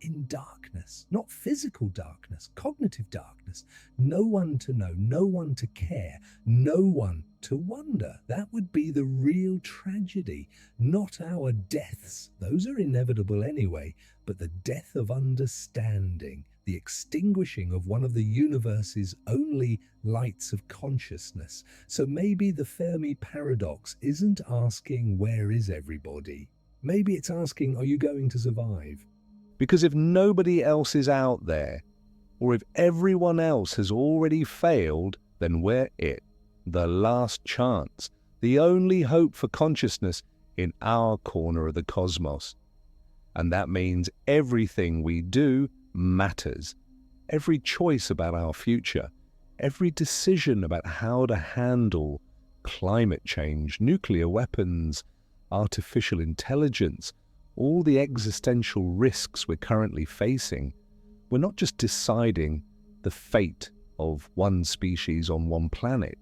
in darkness, not physical darkness, cognitive darkness. No one to know, no one to care, no one to wonder. That would be the real tragedy, not our deaths. Those are inevitable anyway, but the death of understanding, the extinguishing of one of the universe's only lights of consciousness. So maybe the Fermi paradox isn't asking, where is everybody? Maybe it's asking, are you going to survive? Because if nobody else is out there, or if everyone else has already failed, then we're it. The last chance, the only hope for consciousness in our corner of the cosmos. And that means everything we do matters. Every choice about our future, every decision about how to handle climate change, nuclear weapons, artificial intelligence, all the existential risks we're currently facing, we're not just deciding the fate of one species on one planet.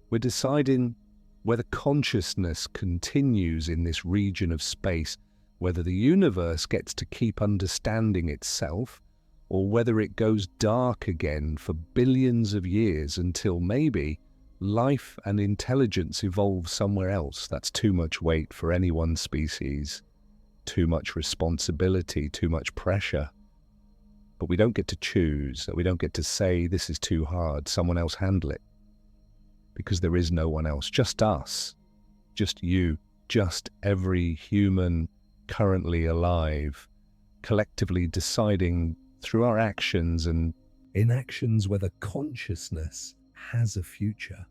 We're deciding whether consciousness continues in this region of space, whether the universe gets to keep understanding itself, or whether it goes dark again for billions of years until maybe life and intelligence evolve somewhere else. That's too much weight for any one species. Too much responsibility, too much pressure. But we don't get to choose, we don't get to say, this is too hard, someone else handle it. Because there is no one else, just us, just you, just every human currently alive, collectively deciding through our actions and inactions whether consciousness has a future.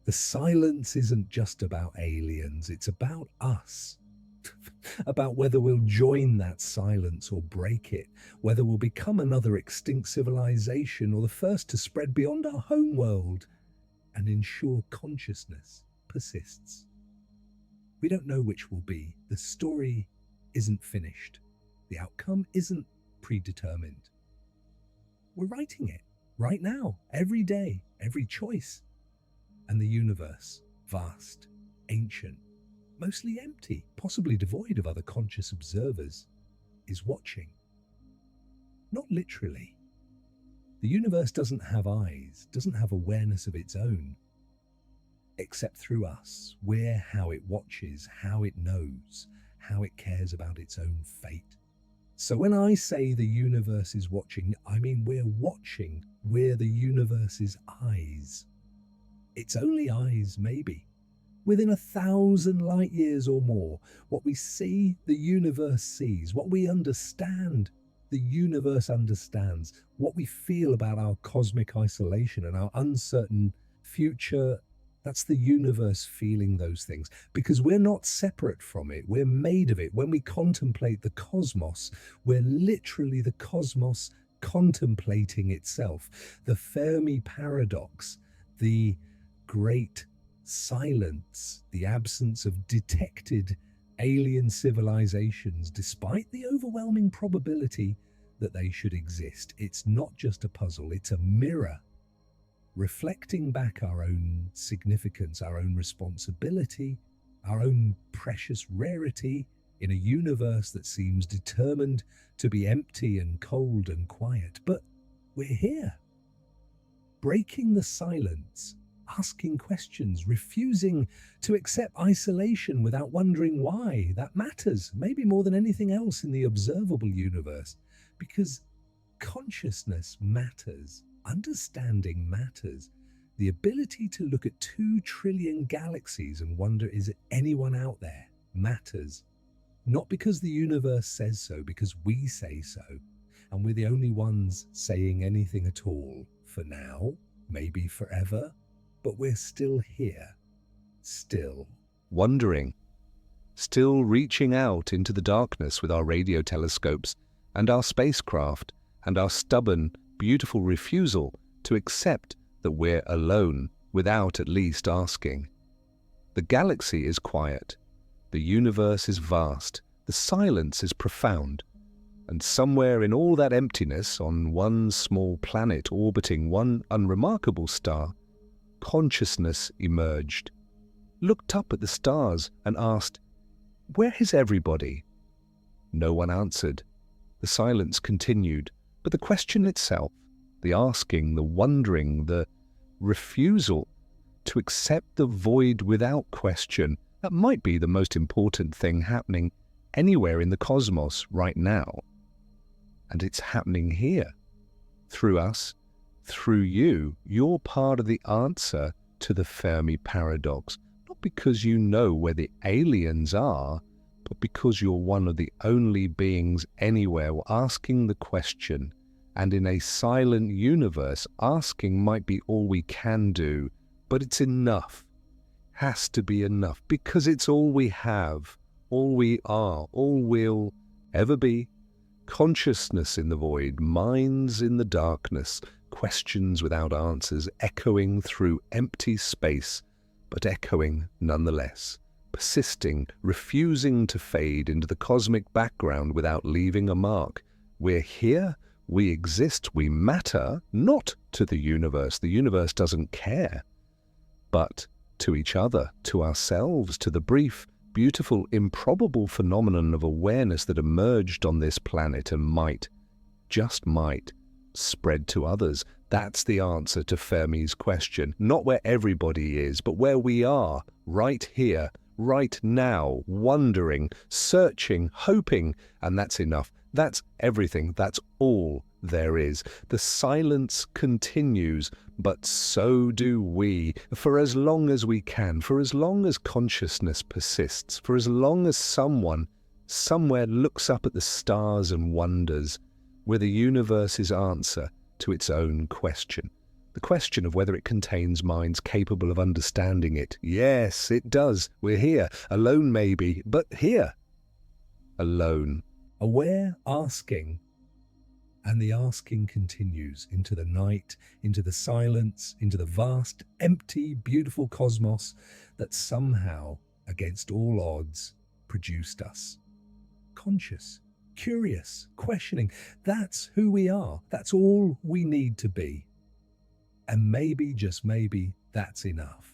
The silence isn't just about aliens, it's about us. About whether we'll join that silence or break it, whether we'll become another extinct civilization or the first to spread beyond our home world and ensure consciousness persists. We don't know which will be. The story isn't finished. The outcome isn't predetermined. We're writing it right now, every day, every choice. And the universe, vast, ancient, mostly empty, possibly devoid of other conscious observers, is watching. Not literally. The universe doesn't have eyes, doesn't have awareness of its own. Except through us, we're how it watches, how it knows, how it cares about its own fate. So when I say the universe is watching, I mean we're watching, we're the universe's eyes. Its only eyes, maybe. within 1,000 light years or more. What we see, the universe sees. What we understand, the universe understands. What we feel about our cosmic isolation and our uncertain future, that's the universe feeling those things, because we're not separate from it. We're made of it. When we contemplate the cosmos, we're literally the cosmos contemplating itself. The Fermi paradox, the great silence, the absence of detected alien civilizations, despite the overwhelming probability that they should exist. It's not just a puzzle, it's a mirror reflecting back our own significance, our own responsibility, our own precious rarity in a universe that seems determined to be empty and cold and quiet. But we're here, breaking the silence, asking questions, refusing to accept isolation without wondering why. That matters, maybe more than anything else in the observable universe, because consciousness matters. Understanding matters. The ability to look at 2 trillion galaxies and wonder, is it anyone out there, matters. Not because the universe says so, because we say so. And we're the only ones saying anything at all for now, maybe forever, but we're still here. Still. Wondering. Still reaching out into the darkness with our radio telescopes and our spacecraft and our stubborn, beautiful refusal to accept that we're alone without at least asking. The galaxy is quiet. The universe is vast. The silence is profound. And somewhere in all that emptiness, on one small planet orbiting one unremarkable star, consciousness emerged, looked up at the stars and asked, "Where is everybody?" No one answered. The silence continued. But the question itself, the asking, the wondering, the refusal to accept the void without question, that might be the most important thing happening anywhere in the cosmos right now. And it's happening here, through us, through you. You're part of the answer to the Fermi paradox, not because you know where the aliens are, but because you're one of the only beings anywhere asking the question. And in a silent universe, asking might be all we can do, but it's enough. Has to be enough, because it's all we have, all we are, all we'll ever be. Consciousness in the void, minds in the darkness, questions without answers, echoing through empty space, but echoing nonetheless. Persisting, refusing to fade into the cosmic background without leaving a mark. We're here, we exist, we matter, not to the universe. The universe doesn't care, but to each other, to ourselves, to the brief, beautiful, improbable phenomenon of awareness that emerged on this planet and might, just might, spread to others. That's the answer to Fermi's question. Not where everybody is, but where we are, right here, right now, wondering, searching, hoping, and that's enough. That's everything. That's all there is. The silence continues, but so do we, for as long as we can, for as long as consciousness persists, for as long as someone, somewhere looks up at the stars and wonders. We're the universe's answer to its own question. The question of whether it contains minds capable of understanding it. Yes, it does. We're here. Alone maybe, but here. Alone. Aware, asking. And the asking continues into the night, into the silence, into the vast, empty, beautiful cosmos that somehow, against all odds, produced us. Conscious, curious, questioning. That's who we are. That's all we need to be. And maybe, just maybe, that's enough.